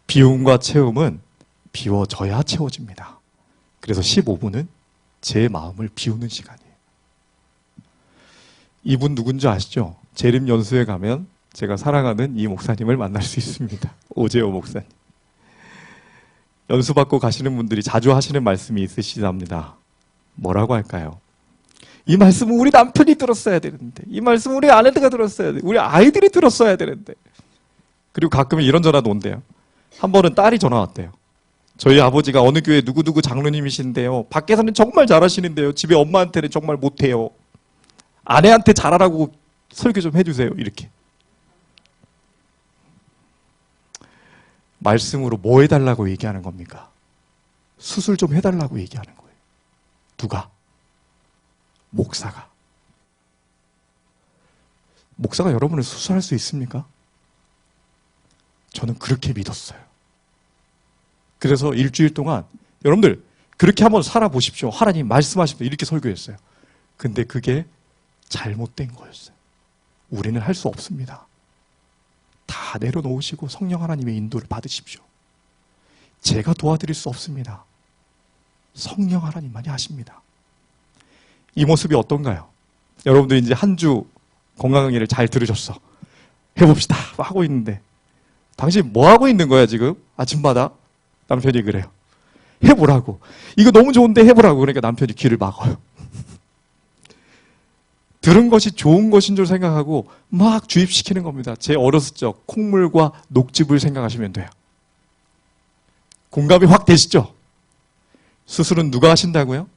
[SPEAKER 1] 비움과 채움은 비워져야 채워집니다. 그래서 15분은 제 마음을 비우는 시간이에요. 이분 누군지 아시죠? 재림 연수에 가면 제가 사랑하는 이 목사님을 만날 수 있습니다. 오재호 목사님. 연수받고 가시는 분들이 자주 하시는 말씀이 있으시답니다. 뭐라고 할까요? 이 말씀은 우리 남편이 들었어야 되는데, 이 말씀은 우리 아내가 들었어야 돼, 우리 아이들이 들었어야 되는데. 그리고 가끔은 이런 전화도 온대요. 한 번은 딸이 전화 왔대요. 저희 아버지가 어느 교회 누구누구 장로님이신데요, 밖에서는 정말 잘하시는데요, 집에 엄마한테는 정말 못해요. 아내한테 잘하라고 설교 좀 해주세요. 이렇게. 말씀으로 뭐 해달라고 얘기하는 겁니까? 수술 좀 해달라고 얘기하는 거예요. 누가? 목사가. 목사가 여러분을 수술할 수 있습니까? 저는 그렇게 믿었어요. 그래서 일주일 동안 여러분들 그렇게 한번 살아보십시오. 하나님 말씀하시면 이렇게 설교했어요. 근데 그게 잘못된 거였어요. 우리는 할 수 없습니다. 다 내려놓으시고 성령 하나님의 인도를 받으십시오. 제가 도와드릴 수 없습니다. 성령 하나님만이 하십니다. 이 모습이 어떤가요? 여러분들 이제 한 주 건강 강의를 잘 들으셨어. 해봅시다 하고 있는데 당신 뭐 하고 있는 거야 지금? 아침마다? 남편이 그래요. 해보라고. 이거 너무 좋은데 해보라고. 그러니까 남편이 귀를 막아요. 들은 것이 좋은 것인 줄 생각하고 막 주입시키는 겁니다. 제 어렸을 적 콩물과 녹즙을 생각하시면 돼요. 공감이 확 되시죠? 수술은 누가 하신다고요?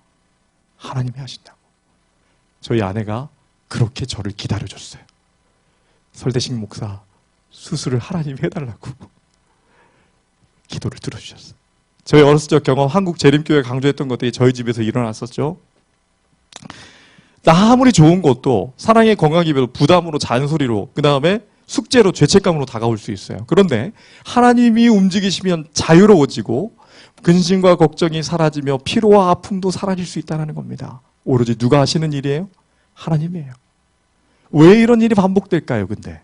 [SPEAKER 1] 하나님이 하신다고. 저희 아내가 그렇게 저를 기다려줬어요. 설대식 목사, 수술을 하나님이 해달라고 기도를 들어주셨어요. 저희 어렸을 적 경험, 한국 재림교회 강조했던 것들이 저희 집에서 일어났었죠. 나 아무리 좋은 것도 사랑의 건강기별로 부담으로, 잔소리로, 그 다음에 숙제로, 죄책감으로 다가올 수 있어요. 그런데 하나님이 움직이시면 자유로워지고 근심과 걱정이 사라지며 피로와 아픔도 사라질 수 있다는 겁니다. 오로지 누가 하시는 일이에요? 하나님이에요. 왜 이런 일이 반복될까요, 근데?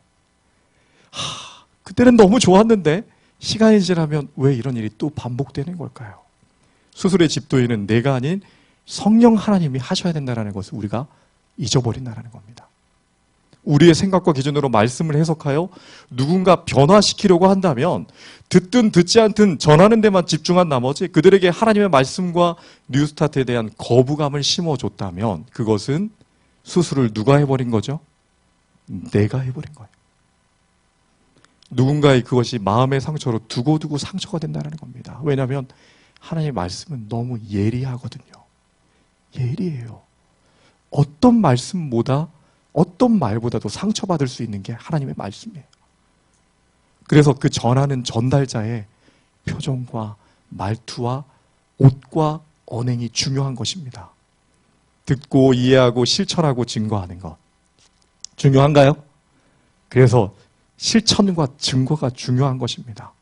[SPEAKER 1] 그때는 너무 좋았는데 시간이 지나면 왜 이런 일이 또 반복되는 걸까요? 수술의 집도인은 내가 아닌 성령 하나님이 하셔야 된다는 것을 우리가 잊어버린다는 겁니다. 우리의 생각과 기준으로 말씀을 해석하여 누군가 변화시키려고 한다면 듣든 듣지 않든 전하는 데만 집중한 나머지 그들에게 하나님의 말씀과 뉴스타트에 대한 거부감을 심어줬다면 그것은 수술을 누가 해버린 거죠? 내가 해버린 거예요. 누군가의 그것이 마음의 상처로 두고두고 상처가 된다는 겁니다. 왜냐하면 하나님의 말씀은 너무 예리하거든요. 예리해요. 어떤 말씀보다 어떤 말보다도 상처받을 수 있는 게 하나님의 말씀이에요. 그래서 그 전하는 전달자의 표정과 말투와 옷과 언행이 중요한 것입니다. 듣고 이해하고 실천하고 증거하는 것. 중요한가요? 그래서 실천과 증거가 중요한 것입니다.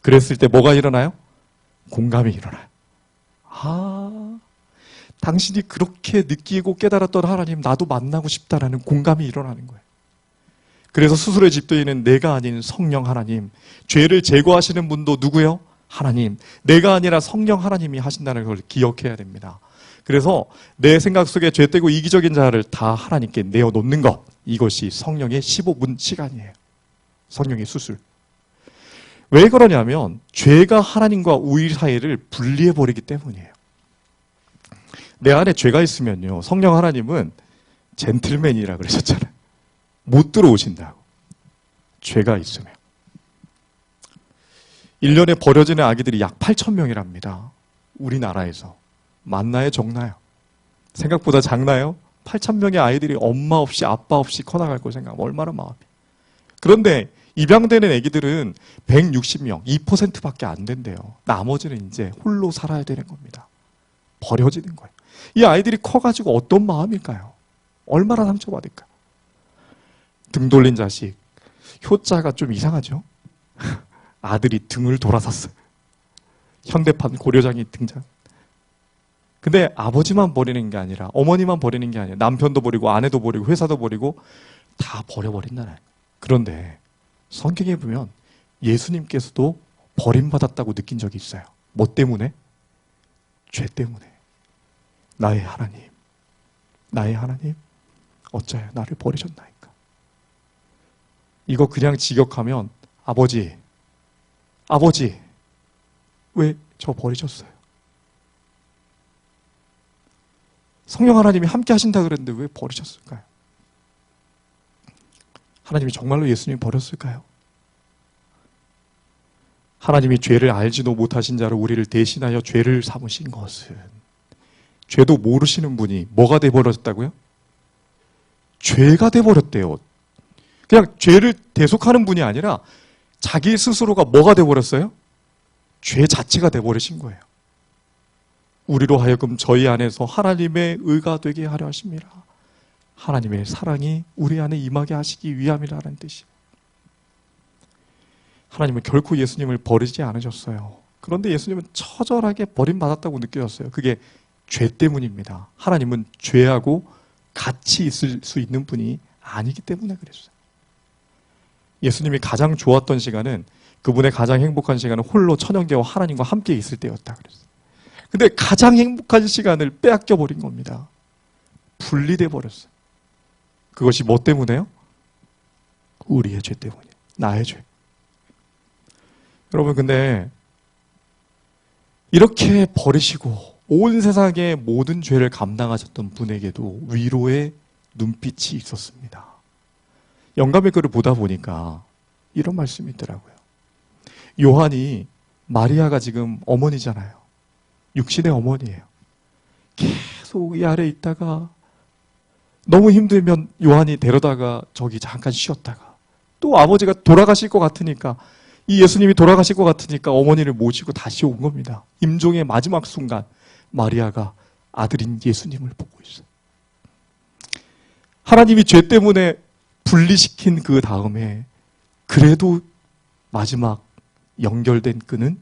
[SPEAKER 1] 그랬을 때 뭐가 일어나요? 공감이 일어나요. 아, 당신이 그렇게 느끼고 깨달았던 하나님 나도 만나고 싶다라는 공감이 일어나는 거예요. 그래서 수술의 집도인은 내가 아닌 성령 하나님, 죄를 제거하시는 분도 누구요? 하나님. 내가 아니라 성령 하나님이 하신다는 걸 기억해야 됩니다. 그래서 내 생각 속에 죄되고 이기적인 자를 다 하나님께 내어놓는 것, 이것이 성령의 15분 시간이에요. 성령의 수술. 왜 그러냐면 죄가 하나님과 우리 사이를 분리해버리기 때문이에요. 내 안에 죄가 있으면요, 성령 하나님은 젠틀맨이라 그러셨잖아요. 못 들어오신다고. 죄가 있으면. 1년에 버려지는 아기들이 약 8,000명이랍니다. 우리나라에서. 맞나요? 적나요? 생각보다 작나요? 8,000명의 아이들이 엄마 없이 아빠 없이 커나갈 거 생각하면 얼마나 마음이. 그런데 입양되는 아기들은 160명, 2%밖에 안 된대요. 나머지는 이제 홀로 살아야 되는 겁니다. 버려지는 거예요. 이 아이들이 커가지고 어떤 마음일까요? 얼마나 상처받을까요? 등 돌린 자식, 효자가 좀 이상하죠? 아들이 등을 돌아섰어요. 현대판 고려장이 등장. 근데 아버지만 버리는 게 아니라, 어머니만 버리는 게 아니라 남편도 버리고 아내도 버리고 회사도 버리고 다 버려버린다는. 그런데 성경에 보면 예수님께서도 버림받았다고 느낀 적이 있어요. 뭐 때문에? 죄 때문에. 나의 하나님, 나의 하나님, 어찌하여 나를 버리셨나이까. 이거 그냥 직역하면 아버지, 왜 저 버리셨어요? 성령 하나님이 함께 하신다 그랬는데 왜 버리셨을까요? 하나님이 정말로 예수님 버렸을까요? 하나님이 죄를 알지도 못하신 자로 우리를 대신하여 죄를 삼으신 것은, 죄도 모르시는 분이 뭐가 돼버렸다고요? 죄가 돼버렸대요. 그냥 죄를 대속하는 분이 아니라 자기 스스로가 뭐가 돼버렸어요? 죄 자체가 돼버리신 거예요. 우리로 하여금 저희 안에서 하나님의 의가 되게 하려 하십니다. 하나님의 사랑이 우리 안에 임하게 하시기 위함이라는 뜻이에요. 하나님은 결코 예수님을 버리지 않으셨어요. 그런데 예수님은 처절하게 버림받았다고 느껴졌어요. 그게 죄 때문입니다. 하나님은 죄하고 같이 있을 수 있는 분이 아니기 때문에 그랬어요. 예수님이 가장 좋았던 시간은, 그분의 가장 행복한 시간은 홀로 천연계와 하나님과 함께 있을 때였다 그랬어요. 근데 가장 행복한 시간을 빼앗겨 버린 겁니다. 분리돼 버렸어요. 그것이 뭐 때문에요? 우리의 죄 때문이에요. 나의 죄. 여러분, 근데 이렇게 버리시고 온 세상의 모든 죄를 감당하셨던 분에게도 위로의 눈빛이 있었습니다. 영감의 글을 보다 보니까 이런 말씀이 있더라고요. 요한이, 마리아가 지금 어머니잖아요. 육신의 어머니예요. 계속 이 아래 있다가 너무 힘들면 요한이 데려다가 저기 잠깐 쉬었다가, 또 아버지가 돌아가실 것 같으니까, 이 예수님이 돌아가실 것 같으니까 어머니를 모시고 다시 온 겁니다. 임종의 마지막 순간 마리아가 아들인 예수님을 보고 있어요. 하나님이 죄 때문에 분리시킨 그 다음에 그래도 마지막 연결된 끈은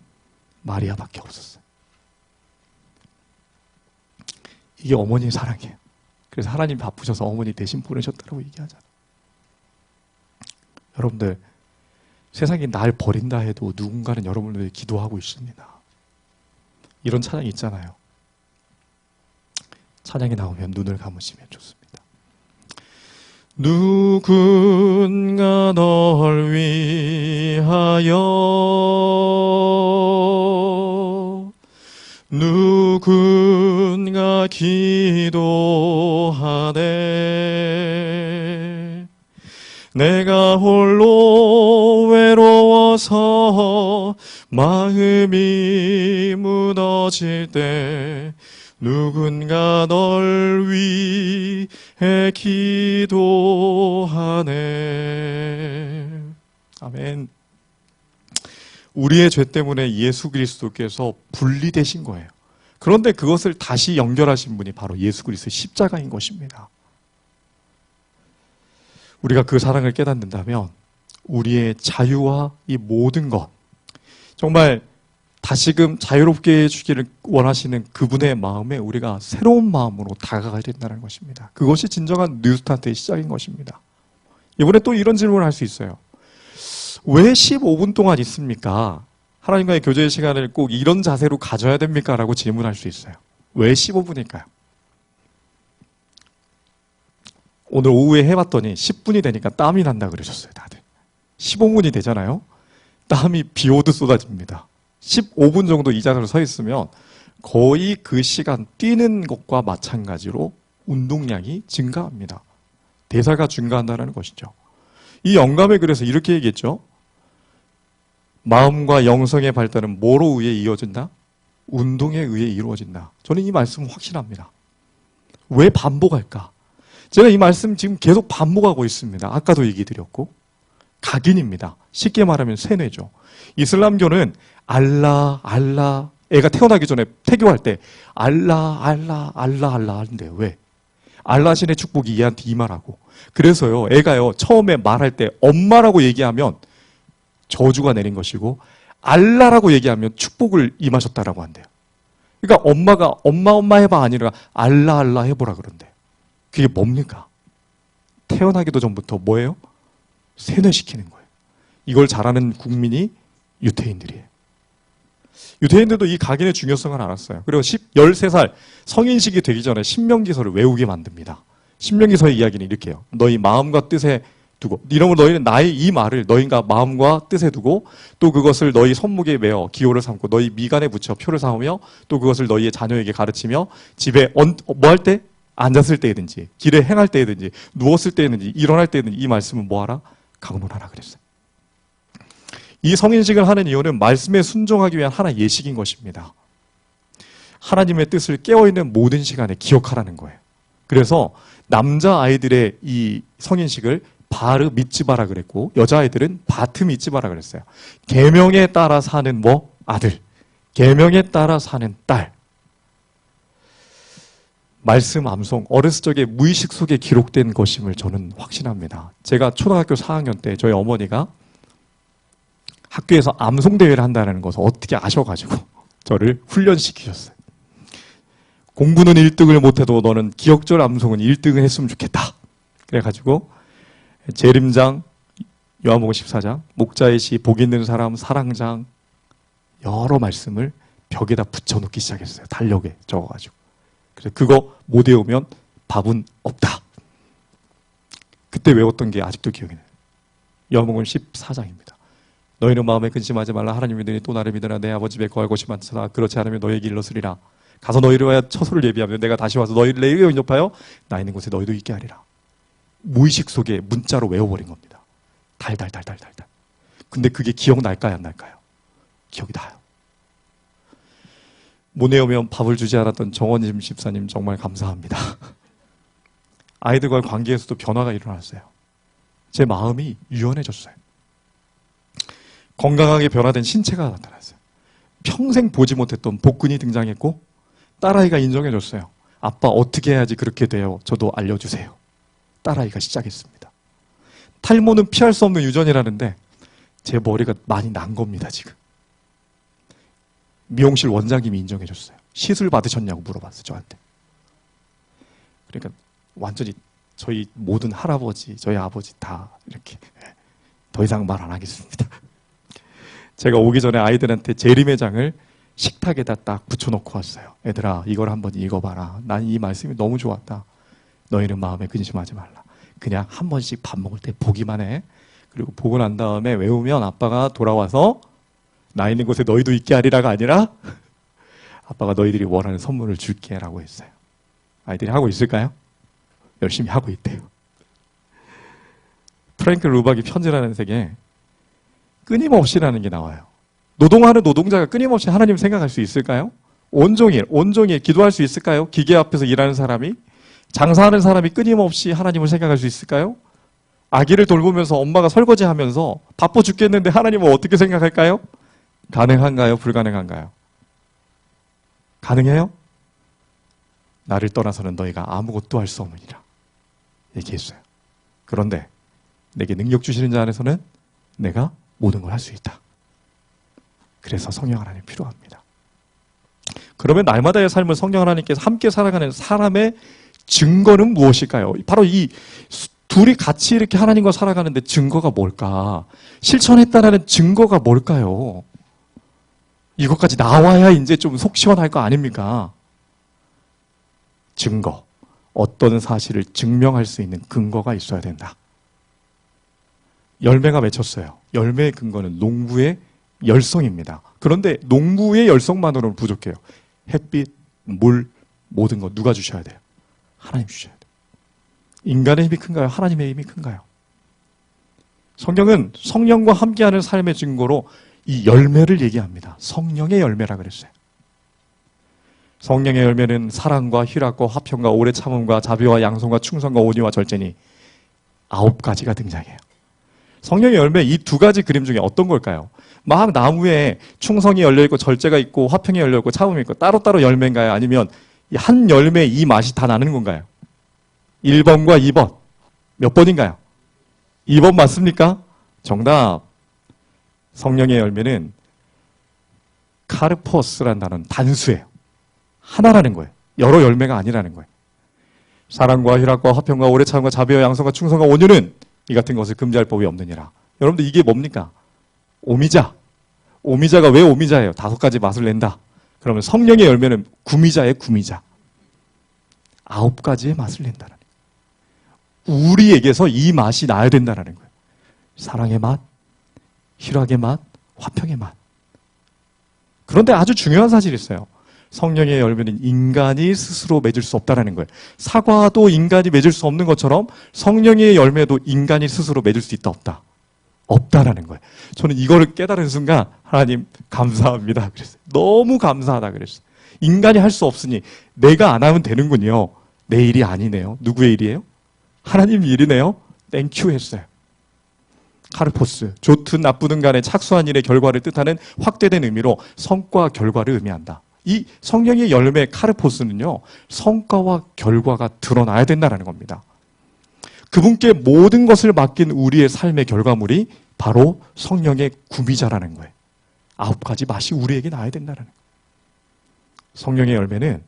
[SPEAKER 1] 마리아밖에 없었어요. 이게 어머니의 사랑이에요. 그래서 하나님 바쁘셔서 어머니 대신 보내셨다고 얘기하잖아요. 여러분들, 세상이 날 버린다 해도 누군가는 여러분들 기도하고 있습니다. 이런 찬양이 있잖아요. 찬양이 나오면 눈을 감으시면 좋습니다. 누군가 널 위하여 누군가 기도하네. 내가 홀로 외로워서 마음이 무너질 때 누군가 널 위해 기도하네. 아멘. 우리의 죄 때문에 예수 그리스도께서 분리되신 거예요. 그런데 그것을 다시 연결하신 분이 바로 예수 그리스도의 십자가인 것입니다. 우리가 그 사랑을 깨닫는다면 우리의 자유와 이 모든 것, 정말 다시금 자유롭게 해주기를 원하시는 그분의 마음에 우리가 새로운 마음으로 다가가야 된다는 것입니다. 그것이 진정한 뉴스타트의 시작인 것입니다. 이번에 또 이런 질문을 할 수 있어요. 왜 15분 동안 있습니까? 하나님과의 교제의 시간을 꼭 이런 자세로 가져야 됩니까? 라고 질문할 수 있어요. 왜 15분일까요? 오늘 오후에 해봤더니 10분이 되니까 땀이 난다 그러셨어요, 다들. 15분이 되잖아요? 땀이 비 오듯 쏟아집니다. 15분 정도 이 자세로 서 있으면 거의 그 시간 뛰는 것과 마찬가지로 운동량이 증가합니다. 대사가 증가한다는 것이죠. 이 영감에 그래서 이렇게 얘기했죠. 마음과 영성의 발달은 뭐로 의해 이어진다? 운동에 의해 이루어진다. 저는 이 말씀은 확신합니다. 왜 반복할까? 제가 이 말씀 지금 계속 반복하고 있습니다. 아까도 얘기 드렸고 각인입니다. 쉽게 말하면 세뇌죠. 이슬람교는 알라 알라, 애가 태어나기 전에 태교할 때 알라 알라 알라 알라 하는데요. 왜? 알라 신의 축복이 얘한테 임하라고. 그래서요, 애가요 처음에 말할 때 엄마라고 얘기하면 저주가 내린 것이고 알라라고 얘기하면 축복을 임하셨다라고 한대요. 그러니까 엄마가 엄마 해봐 아니라 알라 알라 해보라 그런대요. 그게 뭡니까? 태어나기도 전부터 뭐예요? 세뇌시키는 거예요. 이걸 잘하는 국민이 유태인들이에요. 유태인들도 이 각인의 중요성을 알았어요. 그리고 13살 성인식이 되기 전에 신명기서를 외우게 만듭니다. 신명기서의 이야기는 이렇게 해요. 너희 마음과 뜻에 두고, 이러면 너희는 나의 이 말을 너희가 마음과 뜻에 두고 또 그것을 너희 손목에 메어 기호를 삼고 너희 미간에 붙여 표를 삼으며 또 그것을 너희의 자녀에게 가르치며 집에 뭐 할 때? 앉았을 때든지 길에 행할 때든지 누웠을 때든지 일어날 때든지 이 말씀은 뭐하라? 강론하라 그랬어요. 이 성인식을 하는 이유는 말씀에 순종하기 위한 하나의 예식인 것입니다. 하나님의 뜻을 깨어있는 모든 시간에 기억하라는 거예요. 그래서 남자아이들의 이 성인식을 바르 미츠바라 그랬고 여자아이들은 바트 미츠바라 그랬어요. 계명에 따라 사는 뭐? 아들. 계명에 따라 사는 딸. 말씀 암송, 어렸을 적에 무의식 속에 기록된 것임을 저는 확신합니다. 제가 초등학교 4학년 때 저희 어머니가 학교에서 암송대회를 한다는 것을 어떻게 아셔가지고 저를 훈련시키셨어요. 공부는 1등을 못해도 너는 기억절 암송은 1등을 했으면 좋겠다. 그래가지고 재림장, 요한복음 14장, 목자의 시, 복 있는 사람, 사랑장 여러 말씀을 벽에다 붙여놓기 시작했어요. 달력에 적어가지고. 그래서 그거 못 외우면 밥은 없다. 그때 외웠던 게 아직도 기억이 나요. 요한복음 14장입니다. 너희는 마음에 근심하지 말라. 하나님 믿으니 또 나를 믿으라. 내 아버지 집에 거할 곳이 많으나 그렇지 않으면 너에게 일러쓰리라. 가서 너희를 위하여 처소를 예비하며 내가 다시 와서 너희를 내 이름에 인접하여 나 있는 곳에 너희도 있게 하리라. 무의식 속에 문자로 외워버린 겁니다. 달달달달달달. 근데 그게 기억날까요? 안 날까요? 기억이 나요. 못 외우면 밥을 주지 않았던 정원임 집사님 정말 감사합니다. 아이들과의 관계에서도 변화가 일어났어요. 제 마음이 유연해졌어요. 건강하게 변화된 신체가 나타났어요. 평생 보지 못했던 복근이 등장했고 딸아이가 인정해줬어요. 아빠 어떻게 해야지 그렇게 돼요? 저도 알려주세요. 딸아이가 시작했습니다. 탈모는 피할 수 없는 유전이라는데 제 머리가 많이 난 겁니다, 지금. 미용실 원장님이 인정해줬어요. 시술 받으셨냐고 물어봤어요, 저한테. 그러니까 완전히 저희 모든 할아버지, 저희 아버지 다 이렇게 더 이상 말 안 하겠습니다. 제가 오기 전에 아이들한테 재림의장을 식탁에다 딱 붙여놓고 왔어요. 얘들아, 이걸 한번 읽어봐라. 난 이 말씀이 너무 좋았다. 너희는 마음에 근심하지 말라. 그냥 한 번씩 밥 먹을 때 보기만 해. 그리고 보고 난 다음에 외우면 아빠가 돌아와서 나 있는 곳에 너희도 있게 하리라가 아니라 아빠가 너희들이 원하는 선물을 줄게 라고 했어요. 아이들이 하고 있을까요? 열심히 하고 있대요. 프랭크 루박이 편지라는 책에 끊임없이라는 게 나와요. 노동하는 노동자가 끊임없이 하나님 생각할 수 있을까요? 온종일 기도할 수 있을까요? 기계 앞에서 일하는 사람이, 장사하는 사람이 끊임없이 하나님을 생각할 수 있을까요? 아기를 돌보면서 엄마가 설거지하면서 바빠 죽겠는데 하나님은 어떻게 생각할까요? 가능한가요? 불가능한가요? 가능해요? 나를 떠나서는 너희가 아무것도 할 수 없느니라 얘기했어요. 그런데 내게 능력 주시는 자 안에서는 내가 모든 걸 할 수 있다. 그래서 성령 하나님 필요합니다. 그러면 날마다의 삶을 성령 하나님께서 함께 살아가는 사람의 증거는 무엇일까요? 바로 이 둘이 같이 이렇게 하나님과 살아가는데 증거가 뭘까? 실천했다는 증거가 뭘까요? 이것까지 나와야 이제 좀 속 시원할 거 아닙니까? 증거. 어떤 사실을 증명할 수 있는 근거가 있어야 된다. 열매가 맺혔어요. 열매의 근거는 농부의 열성입니다. 그런데 농부의 열성만으로는 부족해요. 햇빛, 물, 모든 거 누가 주셔야 돼요? 하나님 주셔야 돼요. 인간의 힘이 큰가요? 하나님의 힘이 큰가요? 성경은 성령과 함께하는 삶의 증거로 이 열매를 얘기합니다. 성령의 열매라 그랬어요. 성령의 열매는 사랑과 희락과 화평과 오래 참음과 자비와 양성과 충성과 온유와 절제니 9가지가 등장해요. 성령의 열매 이 2가지 그림 중에 어떤 걸까요? 막 나무에 충성이 열려있고 절제가 있고 화평이 열려있고 참음이 있고 따로따로 열매인가요? 아니면 한 열매에 이 맛이 다 나는 건가요? 1번과 2번 몇 번인가요? 2번 맞습니까? 정답. 성령의 열매는 카르포스라는 단어는 단수예요. 하나라는 거예요. 여러 열매가 아니라는 거예요. 사랑과 희락과 화평과 오래 참음과 자비와 양성과 충성과 온유는 이 같은 것을 금지할 법이 없느니라. 여러분들 이게 뭡니까? 오미자. 오미자가 왜 오미자예요? 5가지 맛을 낸다. 그러면 성령의 열매는 구미자예요, 구미자. 9가지의 맛을 낸다는 거예요. 우리에게서 이 맛이 나야 된다는 거예요. 사랑의 맛, 희락의 맛, 화평의 맛. 그런데 아주 중요한 사실이 있어요. 성령의 열매는 인간이 스스로 맺을 수 없다는 거예요. 사과도 인간이 맺을 수 없는 것처럼 성령의 열매도 인간이 스스로 맺을 수 있다 없다? 없다라는 거예요. 저는 이거를 깨달은 순간 하나님 감사합니다 그랬어요. 너무 감사하다 그랬어요. 인간이 할 수 없으니 내가 안 하면 되는군요. 내 일이 아니네요. 누구의 일이에요? 하나님 일이네요. 땡큐 했어요. 카르포스, 좋든 나쁘든 간에 착수한 일의 결과를 뜻하는 확대된 의미로 성과 결과를 의미한다. 이 성령의 열매 카르포스는요, 성과와 결과가 드러나야 된다는 겁니다. 그분께 모든 것을 맡긴 우리의 삶의 결과물이 바로 성령의 구미자라는 거예요. 9가지 맛이 우리에게 나야 된다는 거예요. 성령의 열매는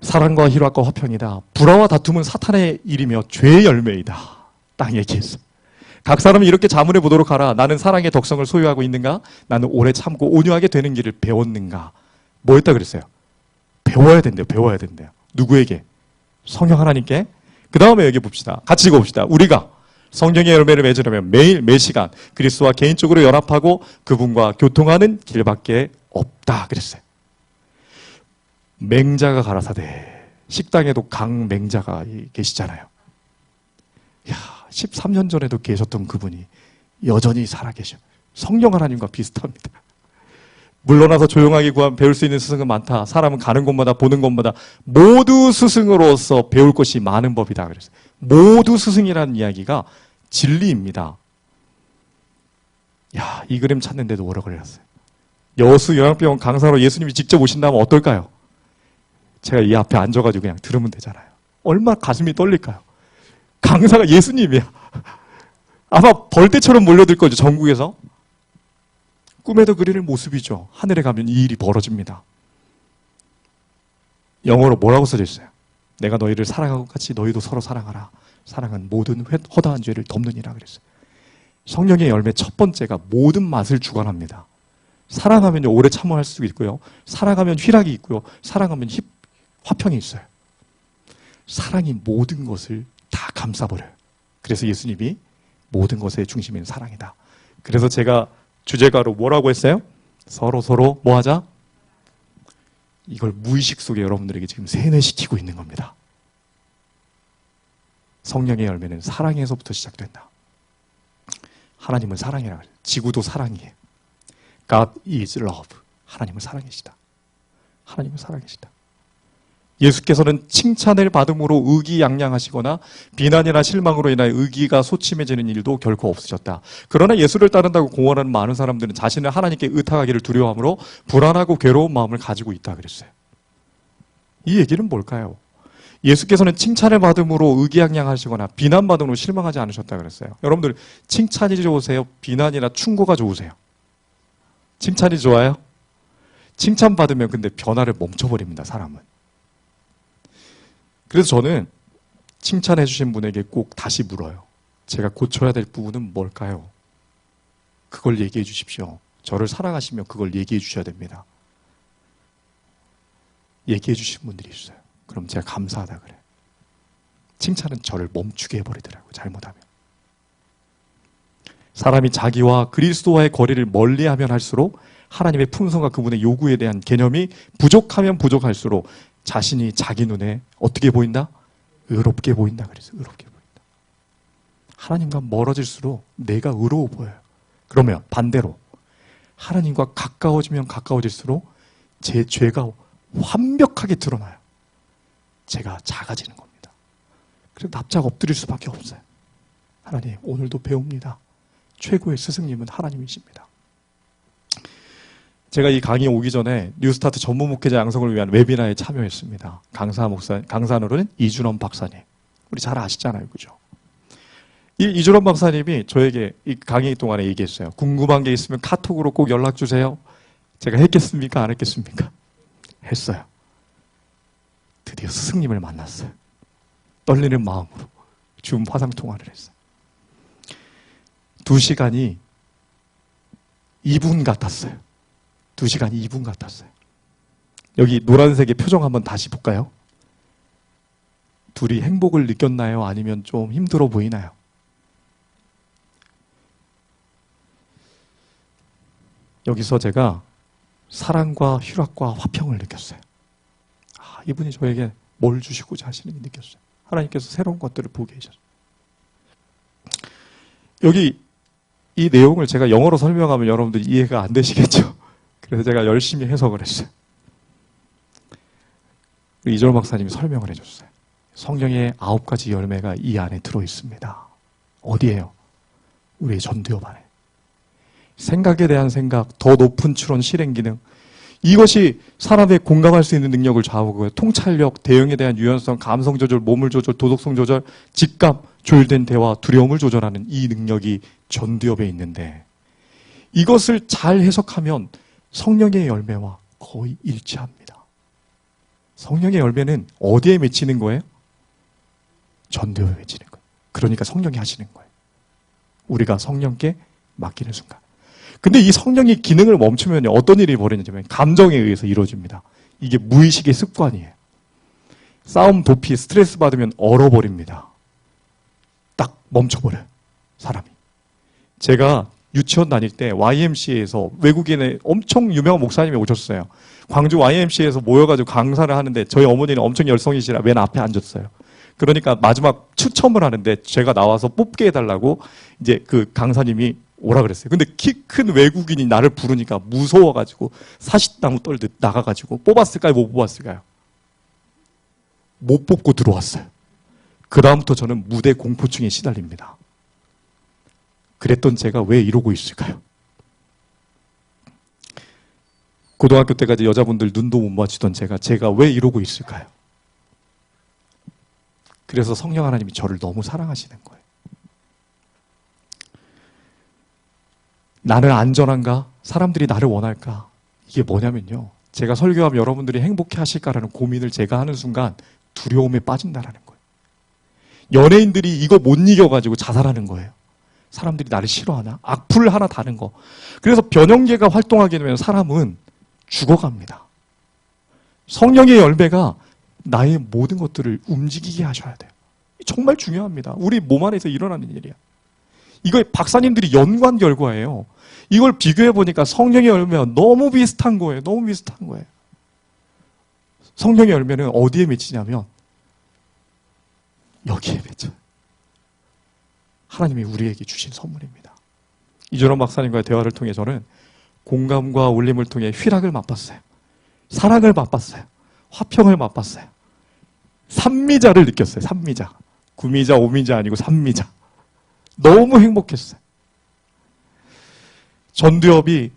[SPEAKER 1] 사랑과 희락과 화평이다. 불화와 다툼은 사탄의 일이며 죄의 열매이다. 딱 얘기했어. 각 사람이 이렇게 자문해 보도록 하라. 나는 사랑의 덕성을 소유하고 있는가? 나는 오래 참고 온유하게 되는 길을 배웠는가? 뭐 했다 그랬어요? 배워야 된대요. 배워야 된대요. 누구에게? 성령 하나님께. 그 다음에 여기 봅시다. 같이 읽어봅시다. 우리가 성령의 열매를 맺으려면 매일 매시간 그리스도와 개인적으로 연합하고 그분과 교통하는 길밖에 없다 그랬어요. 맹자가 가라사대. 식당에도 강맹자가 계시잖아요. 야, 13년 전에도 계셨던 그분이 여전히 살아계셔. 성령 하나님과 비슷합니다. 물러나서 조용하게 배울 수 있는 스승은 많다. 사람은 가는 곳마다 보는 곳마다 모두 스승으로서 배울 것이 많은 법이다. 그랬어요. 모두 스승이라는 이야기가 진리입니다. 야, 이 그림 찾는데도 오래 걸렸어요. 여수 요양병원 강사로 예수님이 직접 오신다면 어떨까요? 제가 이 앞에 앉아가지고 그냥 들으면 되잖아요. 얼마나 가슴이 떨릴까요? 강사가 예수님이야. 아마 벌떼처럼 몰려들 거죠, 전국에서. 꿈에도 그리는 모습이죠. 하늘에 가면 이 일이 벌어집니다. 영어로 뭐라고 써져 있어요? 내가 너희를 사랑하고 같이 너희도 서로 사랑하라. 사랑은 모든 허다한 죄를 덮느니라 그랬어요. 성령의 열매 첫 번째가 모든 맛을 주관합니다. 사랑하면 오래 참아할 수 있고요. 사랑하면 희락이 있고요. 사랑하면 화평이 있어요. 사랑이 모든 것을 다 감싸버려요. 그래서 예수님이 모든 것의 중심인 사랑이다. 그래서 제가 주제가로 뭐라고 했어요? 서로 뭐 하자? 이걸 무의식 속에 여러분들에게 지금 세뇌시키고 있는 겁니다. 성령의 열매는 사랑에서부터 시작된다. 하나님은 사랑이라 그래요. 지구도 사랑이에요. God is love. 하나님은 사랑이시다. 하나님은 사랑이시다. 예수께서는 칭찬을 받음으로 의기양양하시거나 비난이나 실망으로 인하여 의기가 소침해지는 일도 결코 없으셨다. 그러나 예수를 따른다고 공언하는 많은 사람들은 자신을 하나님께 의탁하기를 두려워하므로 불안하고 괴로운 마음을 가지고 있다 그랬어요. 이 얘기는 뭘까요? 예수께서는 칭찬을 받음으로 의기양양하시거나 비난받음으로 실망하지 않으셨다 그랬어요. 여러분들 칭찬이 좋으세요? 비난이나 충고가 좋으세요? 칭찬이 좋아요? 칭찬받으면 근데 변화를 멈춰버립니다, 사람은. 그래서 저는 칭찬해 주신 분에게 꼭 다시 물어요. 제가 고쳐야 될 부분은 뭘까요? 그걸 얘기해 주십시오. 저를 사랑하시면 그걸 얘기해 주셔야 됩니다. 얘기해 주신 분들이 있어요. 그럼 제가 감사하다 그래요. 칭찬은 저를 멈추게 해버리더라고요, 잘못하면. 사람이 자기와 그리스도와의 거리를 멀리하면 할수록 하나님의 품성과 그분의 요구에 대한 개념이 부족하면 부족할수록 자신이 자기 눈에 어떻게 보인다? 의롭게 보인다 그랬어요. 의롭게 보인다. 하나님과 멀어질수록 내가 의로워 보여요. 그러면 반대로 하나님과 가까워지면 가까워질수록 제 죄가 완벽하게 드러나요. 제가 작아지는 겁니다. 그래서 납작 엎드릴 수밖에 없어요. 하나님, 오늘도 배웁니다. 최고의 스승님은 하나님이십니다. 제가 이 강의 오기 전에 뉴스타트 전문 목회자 양성을 위한 웨비나에 참여했습니다. 강사로는 이준원 박사님. 우리 잘 아시잖아요. 그죠? 이 이준원 박사님이 저에게 이 강의 동안에 얘기했어요. 궁금한 게 있으면 카톡으로 꼭 연락 주세요. 제가 했겠습니까? 안 했겠습니까? 했어요. 드디어 스승님을 만났어요. 떨리는 마음으로 줌 화상통화를 했어요. 2시간이 2분 같았어요. 2시간이 2분 같았어요. 여기 노란색의 표정 한번 다시 볼까요? 둘이 행복을 느꼈나요? 아니면 좀 힘들어 보이나요? 여기서 제가 사랑과 희락과 화평을 느꼈어요. 아, 이분이 저에게 뭘 주시고자 하시는지 느꼈어요. 하나님께서 새로운 것들을 보게 해주셨어요. 여기 이 내용을 제가 영어로 설명하면 여러분들이 이해가 안 되시겠죠? 그래서 제가 열심히 해석을 했어요. 이준원 박사님이 설명을 해줬어요. 성경의 9가지 열매가 이 안에 들어있습니다. 어디에요? 우리의 전두엽 안에. 생각에 대한 생각, 더 높은 추론, 실행 기능. 이것이 사람의 공감할 수 있는 능력을 좌우하고요. 통찰력, 대응에 대한 유연성, 감성 조절, 몸을 조절, 도덕성 조절, 직감, 조율된 대화, 두려움을 조절하는 이 능력이 전두엽에 있는데 이것을 잘 해석하면 성령의 열매와 거의 일치합니다. 성령의 열매는 어디에 맺히는 거예요? 전두엽에 맺히는 거예요. 그러니까 성령이 하시는 거예요. 우리가 성령께 맡기는 순간. 근데 이 성령의 기능을 멈추면 어떤 일이 벌어지냐면 감정에 의해서 이루어집니다. 이게 무의식의 습관이에요. 싸움, 도피, 스트레스 받으면 얼어버립니다. 딱 멈춰버려요. 사람이. 제가 유치원 다닐 때 YMCA에서 외국인의 엄청 유명한 목사님이 오셨어요. 광주 YMCA에서 모여가지고 강사를 하는데 저희 어머니는 엄청 열성이시라 맨 앞에 앉았어요. 그러니까 마지막 추첨을 하는데 제가 나와서 뽑게 해달라고 이제 그 강사님이 오라 그랬어요. 근데 키 큰 외국인이 나를 부르니까 무서워가지고 사시나무 떨듯 나가가지고 뽑았을까요? 못 뽑았을까요? 못 뽑고 들어왔어요. 그 다음부터 저는 무대 공포증에 시달립니다. 그랬던 제가 왜 이러고 있을까요? 고등학교 때까지 여자분들 눈도 못 맞추던 제가 왜 이러고 있을까요? 그래서 성령 하나님이 저를 너무 사랑하시는 거예요. 나는 안전한가? 사람들이 나를 원할까? 이게 뭐냐면요. 제가 설교하면 여러분들이 행복해 하실까라는 고민을 제가 하는 순간 두려움에 빠진다라는 거예요. 연예인들이 이거 못 이겨가지고 자살하는 거예요. 사람들이 나를 싫어하나? 악플 하나 다는 거. 그래서 변형계가 활동하게 되면 사람은 죽어갑니다. 성령의 열매가 나의 모든 것들을 움직이게 하셔야 돼요. 정말 중요합니다. 우리 몸 안에서 일어나는 일이야. 이거 박사님들이 연구한 결과예요. 이걸 비교해보니까 성령의 열매가 너무 비슷한 거예요. 너무 비슷한 거예요. 성령의 열매는 어디에 맺히냐면 여기에 맺혀요. 하나님이 우리에게 주신 선물입니다. 이준원 박사님과의 대화를 통해 저는 공감과 울림을 통해 희락을 맛봤어요. 사랑을 맛봤어요. 화평을 맛봤어요. 삼미자를 느꼈어요. 삼미자. 구미자, 오미자 아니고 삼미자. 너무 행복했어요. 전두엽이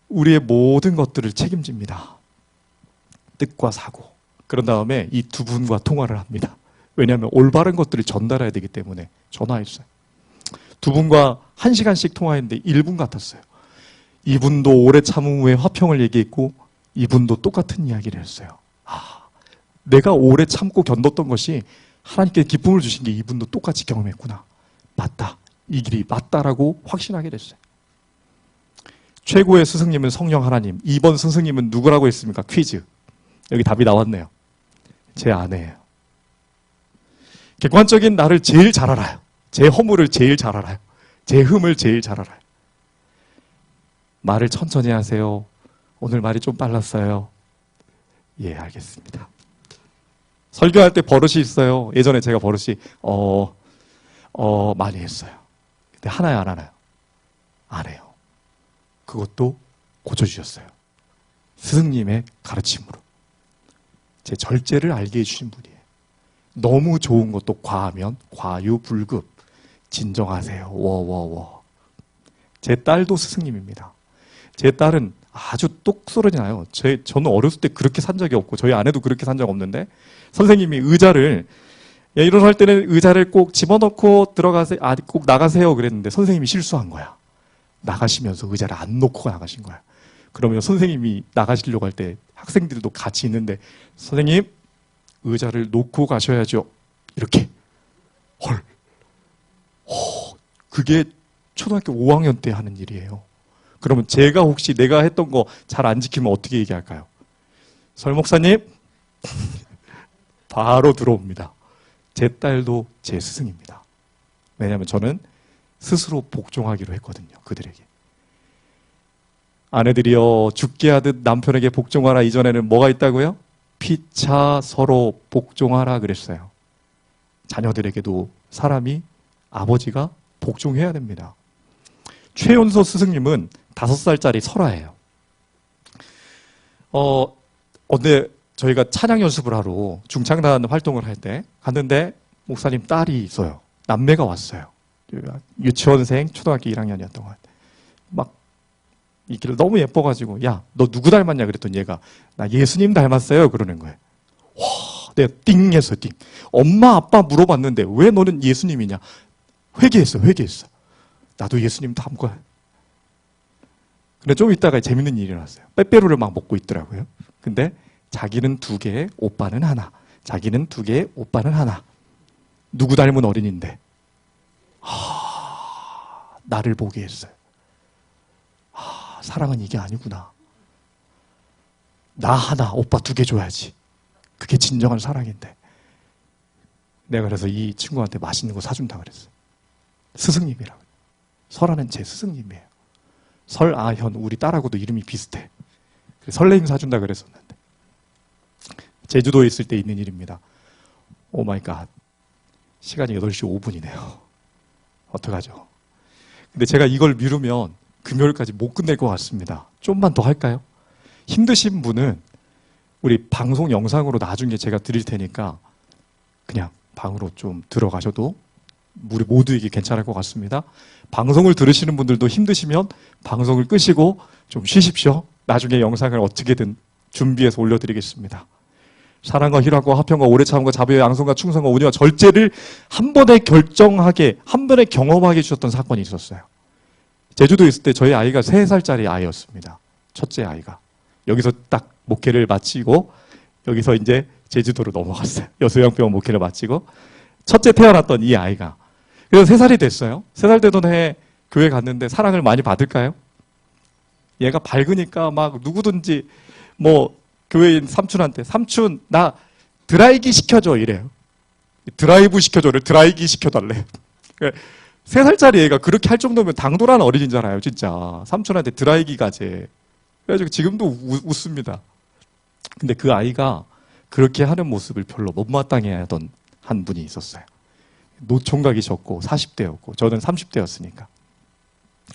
[SPEAKER 1] 우리의 모든 것들을 책임집니다. 뜻과 사고. 그런 다음에 이 두 분과 통화를 합니다. 왜냐하면 올바른 것들을 전달해야 되기 때문에 전화했어요. 두 분과 1시간씩 통화했는데 1분 같았어요. 이분도 오래 참음 후에 화평을 얘기했고 이분도 똑같은 이야기를 했어요. 내가 오래 참고 견뎠던 것이 하나님께 기쁨을 주신 게 이분도 똑같이 경험했구나. 맞다. 이 길이 맞다라고 확신하게 됐어요. 최고의 스승님은 성령 하나님. 2번 스승님은 누구라고 했습니까? 퀴즈. 여기 답이 나왔네요. 제 아내예요. 객관적인 나를 제일 잘 알아요. 제 허물을 제일 잘 알아요. 제 흠을 제일 잘 알아요. 말을 천천히 하세요. 오늘 말이 좀 빨랐어요. 예, 알겠습니다. 설교할 때 버릇이 있어요. 예전에 제가 버릇이 많이 했어요. 근데 하나요, 안 하나요? 안 해요. 그것도 고쳐주셨어요. 스승님의 가르침으로. 제 절제를 알게 해주신 분이에요. 너무 좋은 것도 과하면 과유불급. 진정하세요. 워워워. 제 딸도 스승님입니다. 제 딸은 아주 똑소리 나요. 저는 어렸을 때 그렇게 산 적이 없고 저희 아내도 그렇게 산 적 없는데 선생님이 의자를 일어날 때는 의자를 꼭 집어넣고 들어가세요. 꼭 나가세요 그랬는데 선생님이 실수한 거야. 나가시면서 의자를 안 놓고 나가신 거야. 그러면 선생님이 나가시려고 할 때 학생들도 같이 있는데 선생님 의자를 놓고 가셔야죠. 이렇게. 헐. 그게 초등학교 5학년 때 하는 일이에요. 그러면 제가 혹시 내가 했던 거 잘 안 지키면 어떻게 얘기할까요? 설 목사님 바로 들어옵니다. 제 딸도 제 스승입니다. 왜냐하면 저는 스스로 복종하기로 했거든요. 그들에게. 아내들이여 죽게 하듯 남편에게 복종하라. 이전에는 뭐가 있다고요? 피차 서로 복종하라 그랬어요. 자녀들에게도 사람이 아버지가 복종해야 됩니다. 최연소 스승님은 5살짜리 설아예요. 어제 저희가 찬양 연습을 하러 중창단 활동을 할 때 갔는데 목사님 딸이 있어요. 남매가 왔어요. 유치원생 초등학교 1학년이었던 것 같아요. 막 이 길을 너무 예뻐가지고 야, 너 누구 닮았냐 그랬더니 얘가 나 예수님 닮았어요 그러는 거예요. 와, 내가 띵 했어 띵. 엄마 아빠 물어봤는데 왜 너는 예수님이냐. 회개했어. 나도 예수님 닮은 거야. 근데 좀 있다가 재밌는 일이 일어났어요. 빼빼로를 막 먹고 있더라고요. 근데 자기는 2개, 오빠는 하나. 자기는 2개, 오빠는 하나. 누구 닮은 어린인데. 나를 보게 했어요. 사랑은 이게 아니구나. 나 하나, 오빠 2개 줘야지. 그게 진정한 사랑인데. 내가 그래서 이 친구한테 맛있는 거 사준다 그랬어요. 스승님이라고. 설아는 제 스승님이에요. 설아현, 우리 딸하고도 이름이 비슷해. 설레임 사준다 그랬었는데. 제주도에 있을 때 있는 일입니다. 오 마이 갓. 시간이 8시 5분이네요. 어떡하죠? 근데 제가 이걸 미루면 금요일까지 못 끝낼 것 같습니다. 좀만 더 할까요? 힘드신 분은 우리 방송 영상으로 나중에 제가 드릴 테니까 그냥 방으로 좀 들어가셔도 우리 모두에게 괜찮을 것 같습니다. 방송을 들으시는 분들도 힘드시면 방송을 끄시고 좀 쉬십시오. 나중에 영상을 어떻게든 준비해서 올려드리겠습니다. 사랑과 희락과 화평과 오래 참음과 자비와 양성과 충성과 온유와 절제를 한 번에 결정하게, 한 번에 경험하게 해주셨던 사건이 있었어요. 제주도에 있을 때 저희 아이가 3살짜리 아이였습니다. 첫째 아이가. 여기서 딱 목회를 마치고 여기서 이제 제주도로 넘어갔어요. 여수양병원 목회를 마치고 첫째 태어났던 이 아이가. 그래서 3살이 됐어요. 3살 되던 해에 교회 갔는데 사랑을 많이 받을까요? 얘가 밝으니까 막 누구든지 뭐 교회인 삼촌한테 삼촌 나 드라이기 시켜줘 이래요. 드라이브 시켜줘를 드라이기 시켜달래. 3살짜리 애가 그렇게 할 정도면 당돌한 어린이잖아요. 진짜 삼촌한테 드라이기 가재. 그래가지고 지금도 웃습니다. 근데 그 아이가 그렇게 하는 모습을 별로 못마땅해 하던 한 분이 있었어요. 노총각이셨고 40대였고 저는 30대였으니까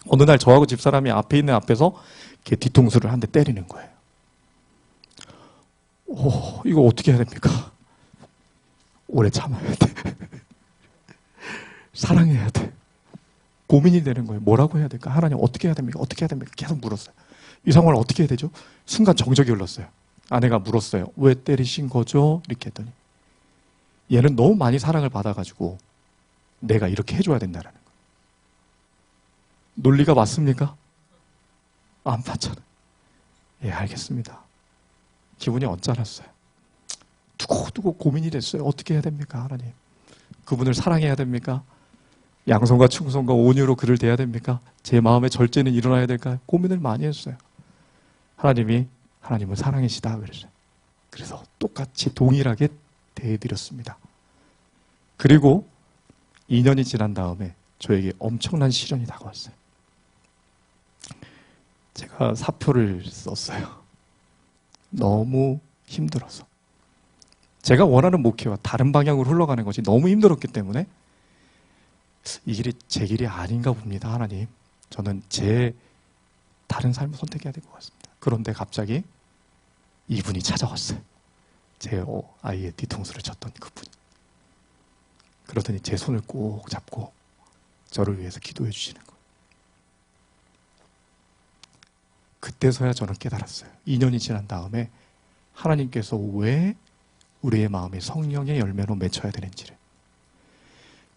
[SPEAKER 1] 어느 날 저하고 집사람이 앞에 있는 앞에서 걔 뒤통수를 한 대 때리는 거예요. 이거 어떻게 해야 됩니까? 오래 참아야 돼. 사랑해야 돼. 고민이 되는 거예요. 뭐라고 해야 될까? 하나님 어떻게 해야 됩니까? 어떻게 해야 됩니까? 계속 물었어요. 이 상황을 어떻게 해야 되죠? 순간 정적이 흘렀어요. 아내가 물었어요. 왜 때리신 거죠? 이렇게 했더니 얘는 너무 많이 사랑을 받아가지고 내가 이렇게 해줘야 된다는 거예요. 논리가 맞습니까? 안 맞잖아요. 예, 알겠습니다. 기분이 언짢았어요. 두고두고 고민이 됐어요. 어떻게 해야 됩니까, 하나님? 그분을 사랑해야 됩니까? 양성과 충성과 온유로 그를 대해야 됩니까? 제 마음의 절제는 일어나야 될까요? 고민을 많이 했어요. 하나님은 사랑이시다 그랬어요. 그래서 똑같이 동일하게 대해드렸습니다. 그리고 2년이 지난 다음에 저에게 엄청난 시련이 다가왔어요. 제가 사표를 썼어요. 너무 힘들어서. 제가 원하는 목표와 다른 방향으로 흘러가는 것이 너무 힘들었기 때문에 이 길이 제 길이 아닌가 봅니다, 하나님. 저는 제 다른 삶을 선택해야 될 것 같습니다. 그런데 갑자기 이분이 찾아왔어요. 제 아이의 뒤통수를 쳤던 그분이. 그러더니 제 손을 꼭 잡고 저를 위해서 기도해 주시는 거예요. 그때서야 저는 깨달았어요. 2년이 지난 다음에 하나님께서 왜 우리의 마음에 성령의 열매로 맺혀야 되는지를.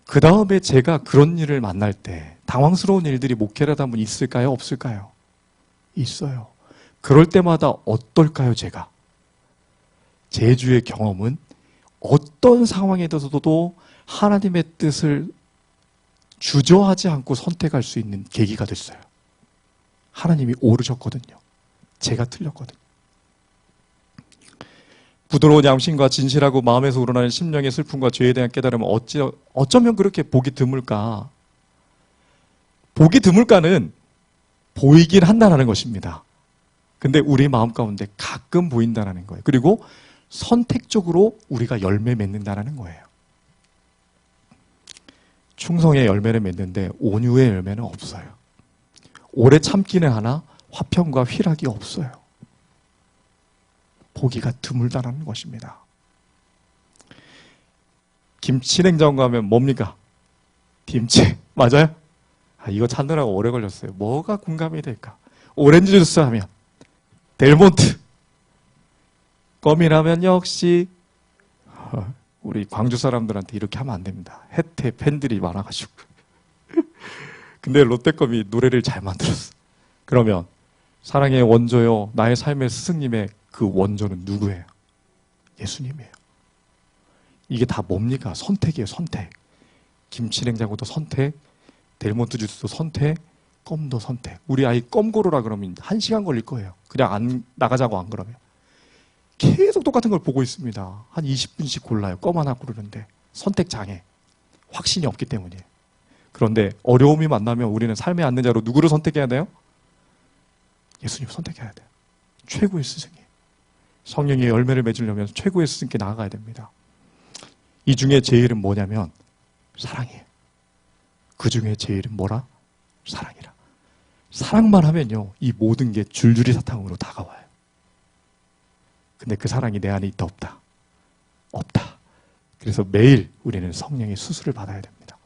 [SPEAKER 1] 그 다음에 제가 그런 일을 만날 때 당황스러운 일들이 목회라도 한번 있을까요? 없을까요? 있어요. 그럴 때마다 어떨까요, 제가? 제 주의 경험은 어떤 상황에 대해서도 하나님의 뜻을 주저하지 않고 선택할 수 있는 계기가 됐어요. 하나님이 오르셨거든요. 제가 틀렸거든요. 부드러운 양심과 진실하고 마음에서 우러나는 심령의 슬픔과 죄에 대한 깨달음은 어쩌면 그렇게 보기 드물까? 보기 드물까는 보이긴 한다는 것입니다. 근데 우리 마음 가운데 가끔 보인다는 거예요. 그리고 선택적으로 우리가 열매 맺는다는 거예요. 충성의 열매를 맺는데 온유의 열매는 없어요. 오래 참기는 하나 화평과 희락이 없어요. 보기가 드물다는 것입니다. 김치 냉장고 하면 뭡니까? 김치. 맞아요? 이거 찾느라고 오래 걸렸어요. 뭐가 공감이 될까? 오렌지 주스 하면 델몬트. 껌이라면 역시 우리 광주 사람들한테 이렇게 하면 안 됩니다. 혜태 팬들이 많아가지고. 근데 롯데껌이 노래를 잘 만들었어. 그러면 사랑의 원조요, 나의 삶의 스승님의 그 원조는 누구예요? 예수님이에요. 이게 다 뭡니까? 선택이에요, 선택. 김치냉장고도 선택, 델몬트 주스도 선택, 껌도 선택. 우리 아이 껌 고르라 그러면 1시간 걸릴 거예요. 그냥 안 나가자고 안 그러면. 계속 똑같은 걸 보고 있습니다. 한 20분씩 골라요. 껌 하나 고르는데. 선택 장애. 확신이 없기 때문이에요. 그런데 어려움이 만나면 우리는 삶의 안내자로 누구를 선택해야 돼요? 예수님을 선택해야 돼요. 최고의 스승이에요. 성령의 열매를 맺으려면 최고의 스승께 나아가야 됩니다. 이 중에 제일은 뭐냐면 사랑이에요. 그 중에 제일은 뭐라? 사랑이라. 사랑만 하면요, 이 모든 게 줄줄이 사탕으로 다가와요. 근데 그 사랑이 내 안에 있다 없다? 없다. 그래서 매일 우리는 성령의 수술을 받아야 됩니다.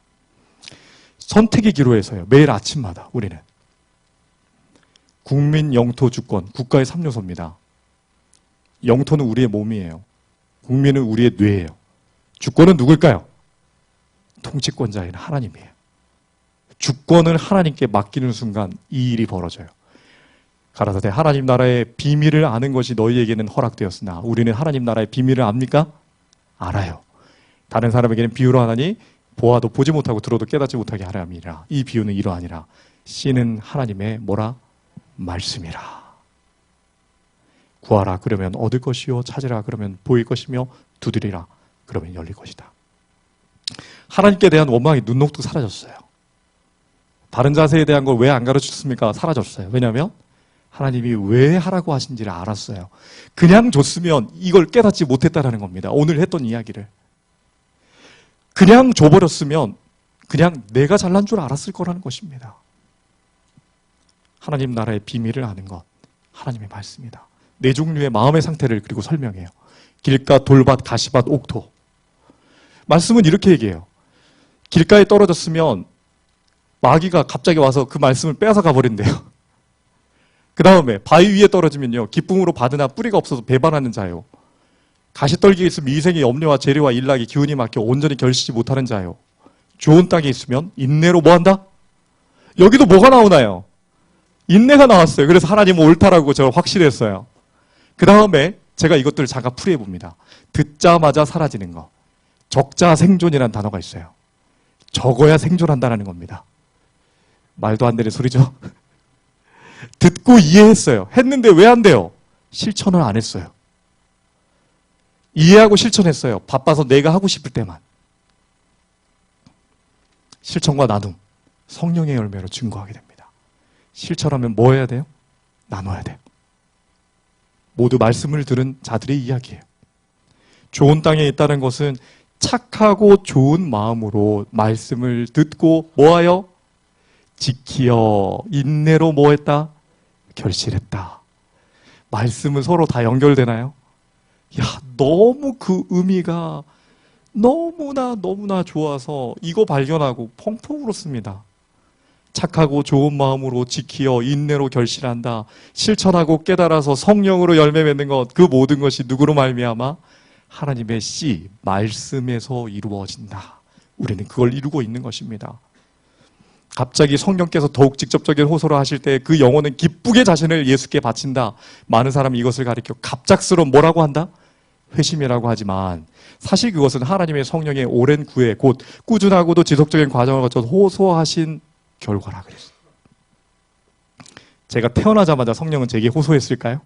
[SPEAKER 1] 선택의 기로에서요, 매일 아침마다 우리는 국민, 영토, 주권, 국가의 3요소입니다. 영토는 우리의 몸이에요. 국민은 우리의 뇌예요. 주권은 누굴까요? 통치권자인 하나님이에요. 주권을 하나님께 맡기는 순간 이 일이 벌어져요. 가라사대 하나님 나라의 비밀을 아는 것이 너희에게는 허락되었으나 우리는 하나님 나라의 비밀을 압니까? 알아요. 다른 사람에게는 비유로 하나니 보아도 보지 못하고 들어도 깨닫지 못하게 하려 함이라. 이 비유는 이러하니라. 씨는 하나님의 뭐라? 말씀이라. 구하라 그러면 얻을 것이요, 찾으라 그러면 보일 것이며, 두드리라 그러면 열릴 것이다. 하나님께 대한 원망이 눈 녹듯 사라졌어요. 바른 자세에 대한 걸 왜 안 가르쳤습니까? 사라졌어요. 왜냐하면 하나님이 왜 하라고 하신지를 알았어요. 그냥 줬으면 이걸 깨닫지 못했다라는 겁니다. 오늘 했던 이야기를. 그냥 줘버렸으면 그냥 내가 잘난 줄 알았을 거라는 것입니다. 하나님 나라의 비밀을 아는 것, 하나님의 말씀이다. 네 종류의 마음의 상태를 그리고 설명해요. 길가, 돌밭, 가시밭, 옥토. 말씀은 이렇게 얘기해요. 길가에 떨어졌으면 마귀가 갑자기 와서 그 말씀을 빼앗아 가버린대요. 그 다음에 바위 위에 떨어지면요, 기쁨으로 받으나 뿌리가 없어서 배반하는 자요. 가시떨기에 있으면 미생의 염려와 재료와 일락이 기운이 막혀 온전히 결시지 못하는 자요. 좋은 땅에 있으면 인내로 뭐한다? 여기도 뭐가 나오나요? 인내가 나왔어요. 그래서 하나님은 옳다라고 저를 확실했어요. 그 다음에 제가 이것들을 잠깐 풀이해 봅니다. 듣자마자 사라지는 거. 적자 생존이라는 단어가 있어요. 적어야 생존한다는 겁니다. 말도 안 되는 소리죠? 듣고 이해했어요. 했는데 왜 안 돼요? 실천을 안 했어요. 이해하고 실천했어요. 바빠서 내가 하고 싶을 때만. 실천과 나눔, 성령의 열매로 증거하게 됩니다. 실천하면 뭐 해야 돼요? 나눠야 돼요. 모두 말씀을 들은 자들의 이야기예요. 좋은 땅에 있다는 것은 착하고 좋은 마음으로 말씀을 듣고 뭐하여? 지키어 인내로 뭐했다? 결실했다. 말씀은 서로 다 연결되나요? 야, 너무 그 의미가 너무나 좋아서 이거 발견하고 펑펑 울었습니다. 착하고 좋은 마음으로 지키어 인내로 결실한다. 실천하고 깨달아서 성령으로 열매 맺는 것, 그 모든 것이 누구로 말미암아? 하나님의 씨, 말씀에서 이루어진다. 우리는 그걸 이루고 있는 것입니다. 갑자기 성령께서 더욱 직접적인 호소를 하실 때 그 영혼은 기쁘게 자신을 예수께 바친다. 많은 사람이 이것을 가리켜 갑작스러운 뭐라고 한다? 회심이라고 하지만 사실 그것은 하나님의 성령의 오랜 구애, 곧 꾸준하고도 지속적인 과정을 거쳐 호소하신 결과라 그랬어요. 제가 태어나자마자 성령은 제게 호소했을까요?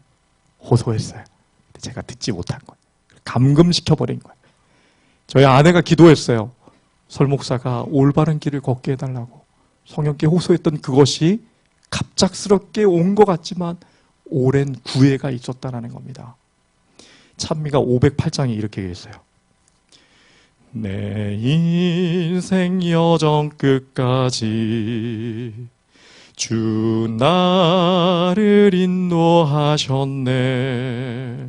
[SPEAKER 1] 호소했어요. 근데 제가 듣지 못한 거예요. 감금시켜버린 거예요. 저희 아내가 기도했어요. 설 목사가 올바른 길을 걷게 해달라고. 성령께 호소했던 그것이 갑작스럽게 온 것 같지만 오랜 구애가 있었다는 겁니다. 찬미가 508장에 이렇게 있어요. 내 인생 여정 끝까지 주 나를 인도하셨네.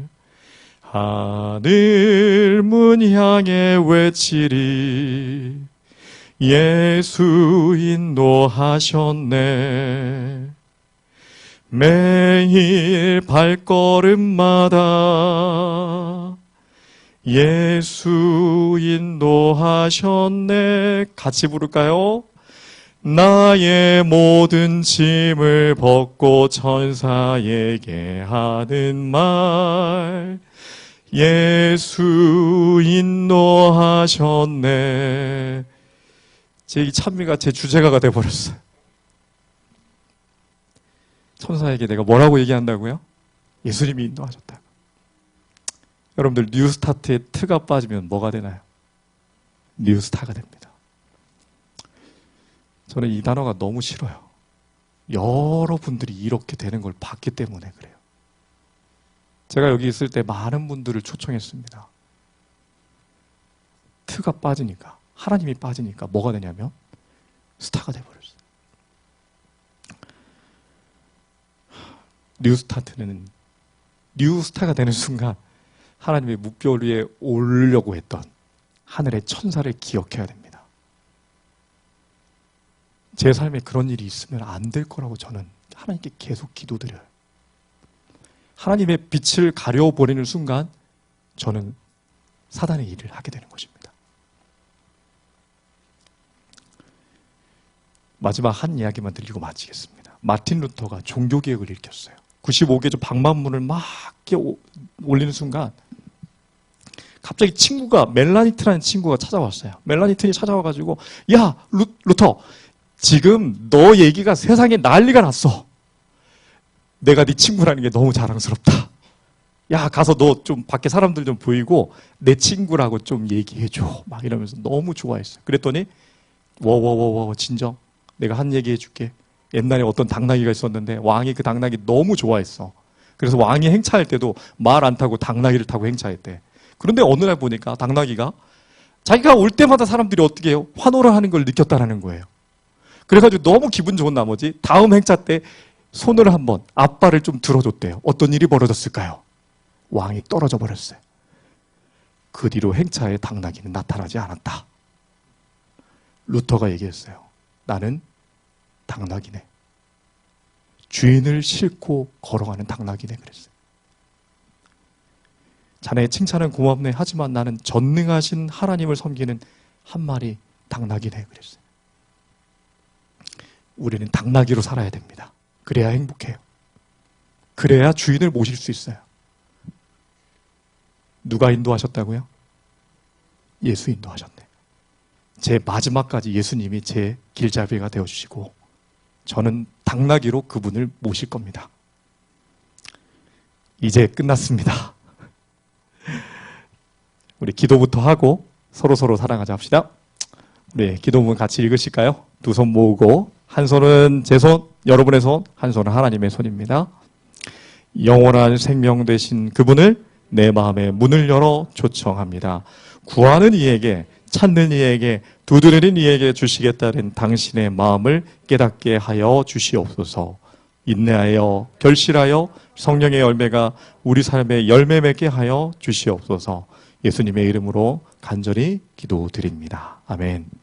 [SPEAKER 1] 하늘 문 향해 외치리 예수 인도하셨네. 매일 발걸음마다 예수 인도하셨네. 같이 부를까요? 나의 모든 짐을 벗고 천사에게 하는 말 예수 인도하셨네. 이 찬미가 제 주제가가 돼버렸어요. 천사에게 내가 뭐라고 얘기한다고요? 예수님이 인도하셨다고. 여러분들 뉴스타트에 트가 빠지면 뭐가 되나요? 뉴스타가 됩니다. 저는 이 단어가 너무 싫어요. 여러분들이 이렇게 되는 걸 봤기 때문에 그래요. 제가 여기 있을 때 많은 분들을 초청했습니다. 트가 빠지니까, 하나님이 빠지니까 뭐가 되냐면 스타가 돼버렸어요. 뉴스타트는 뉴스타가 되는 순간 하나님의 묵별 위에 오르려고 했던 하늘의 천사를 기억해야 됩니다. 제 삶에 그런 일이 있으면 안 될 거라고 저는 하나님께 계속 기도드려요. 하나님의 빛을 가려버리는 순간 저는 사단의 일을 하게 되는 것입니다. 마지막 한 이야기만 들리고 마치겠습니다. 마틴 루터가 종교개혁을 일으켰어요. 95개조 방만문을 막 올리는 순간 갑자기 친구가 멜라니트라는 친구가 찾아왔어요. 멜라니튼이 찾아와가지고 야 루터 지금 너 얘기가 세상에 난리가 났어. 내가 네 친구라는 게 너무 자랑스럽다. 야 가서 너 좀 밖에 사람들 좀 보이고 내 친구라고 좀 얘기해줘. 막 이러면서 너무 좋아했어요. 그랬더니 워워워워 진정 내가 한 얘기 해줄게. 옛날에 어떤 당나귀가 있었는데 왕이 그 당나귀 너무 좋아했어. 그래서 왕이 행차할 때도 말 안 타고 당나귀를 타고 행차했대. 그런데 어느 날 보니까 당나귀가 자기가 올 때마다 사람들이 어떻게 해요? 환호를 하는 걸 느꼈다라는 거예요. 그래가지고 너무 기분 좋은 나머지 다음 행차 때 손을 한번 앞발을 좀 들어줬대요. 어떤 일이 벌어졌을까요? 왕이 떨어져 버렸어요. 그 뒤로 행차에 당나귀는 나타나지 않았다. 루터가 얘기했어요. 나는 당나귀네. 주인을 싣고 걸어가는 당나귀네 그랬어요. 자네의 칭찬은 고맙네. 하지만 나는 전능하신 하나님을 섬기는 한 마리 당나귀네 그랬어요. 우리는 당나귀로 살아야 됩니다. 그래야 행복해요. 그래야 주인을 모실 수 있어요. 누가 인도하셨다고요? 예수 인도하셨네. 제 마지막까지 예수님이 제 길잡이가 되어주시고 저는 당나귀로 그분을 모실 겁니다. 이제 끝났습니다. 우리 기도부터 하고 서로 사랑하자 합시다. 우리 기도문 같이 읽으실까요? 두 손 모으고 한 손은 제 손, 여러분의 손, 한 손은 하나님의 손입니다. 영원한 생명 되신 그분을 내 마음의 문을 열어 초청합니다. 구하는 이에게, 찾는 이에게, 두드리는 이에게 주시겠다는 당신의 마음을 깨닫게 하여 주시옵소서. 인내하여 결실하여 성령의 열매가 우리 삶에 열매 맺게 하여 주시옵소서. 예수님의 이름으로 간절히 기도드립니다. 아멘.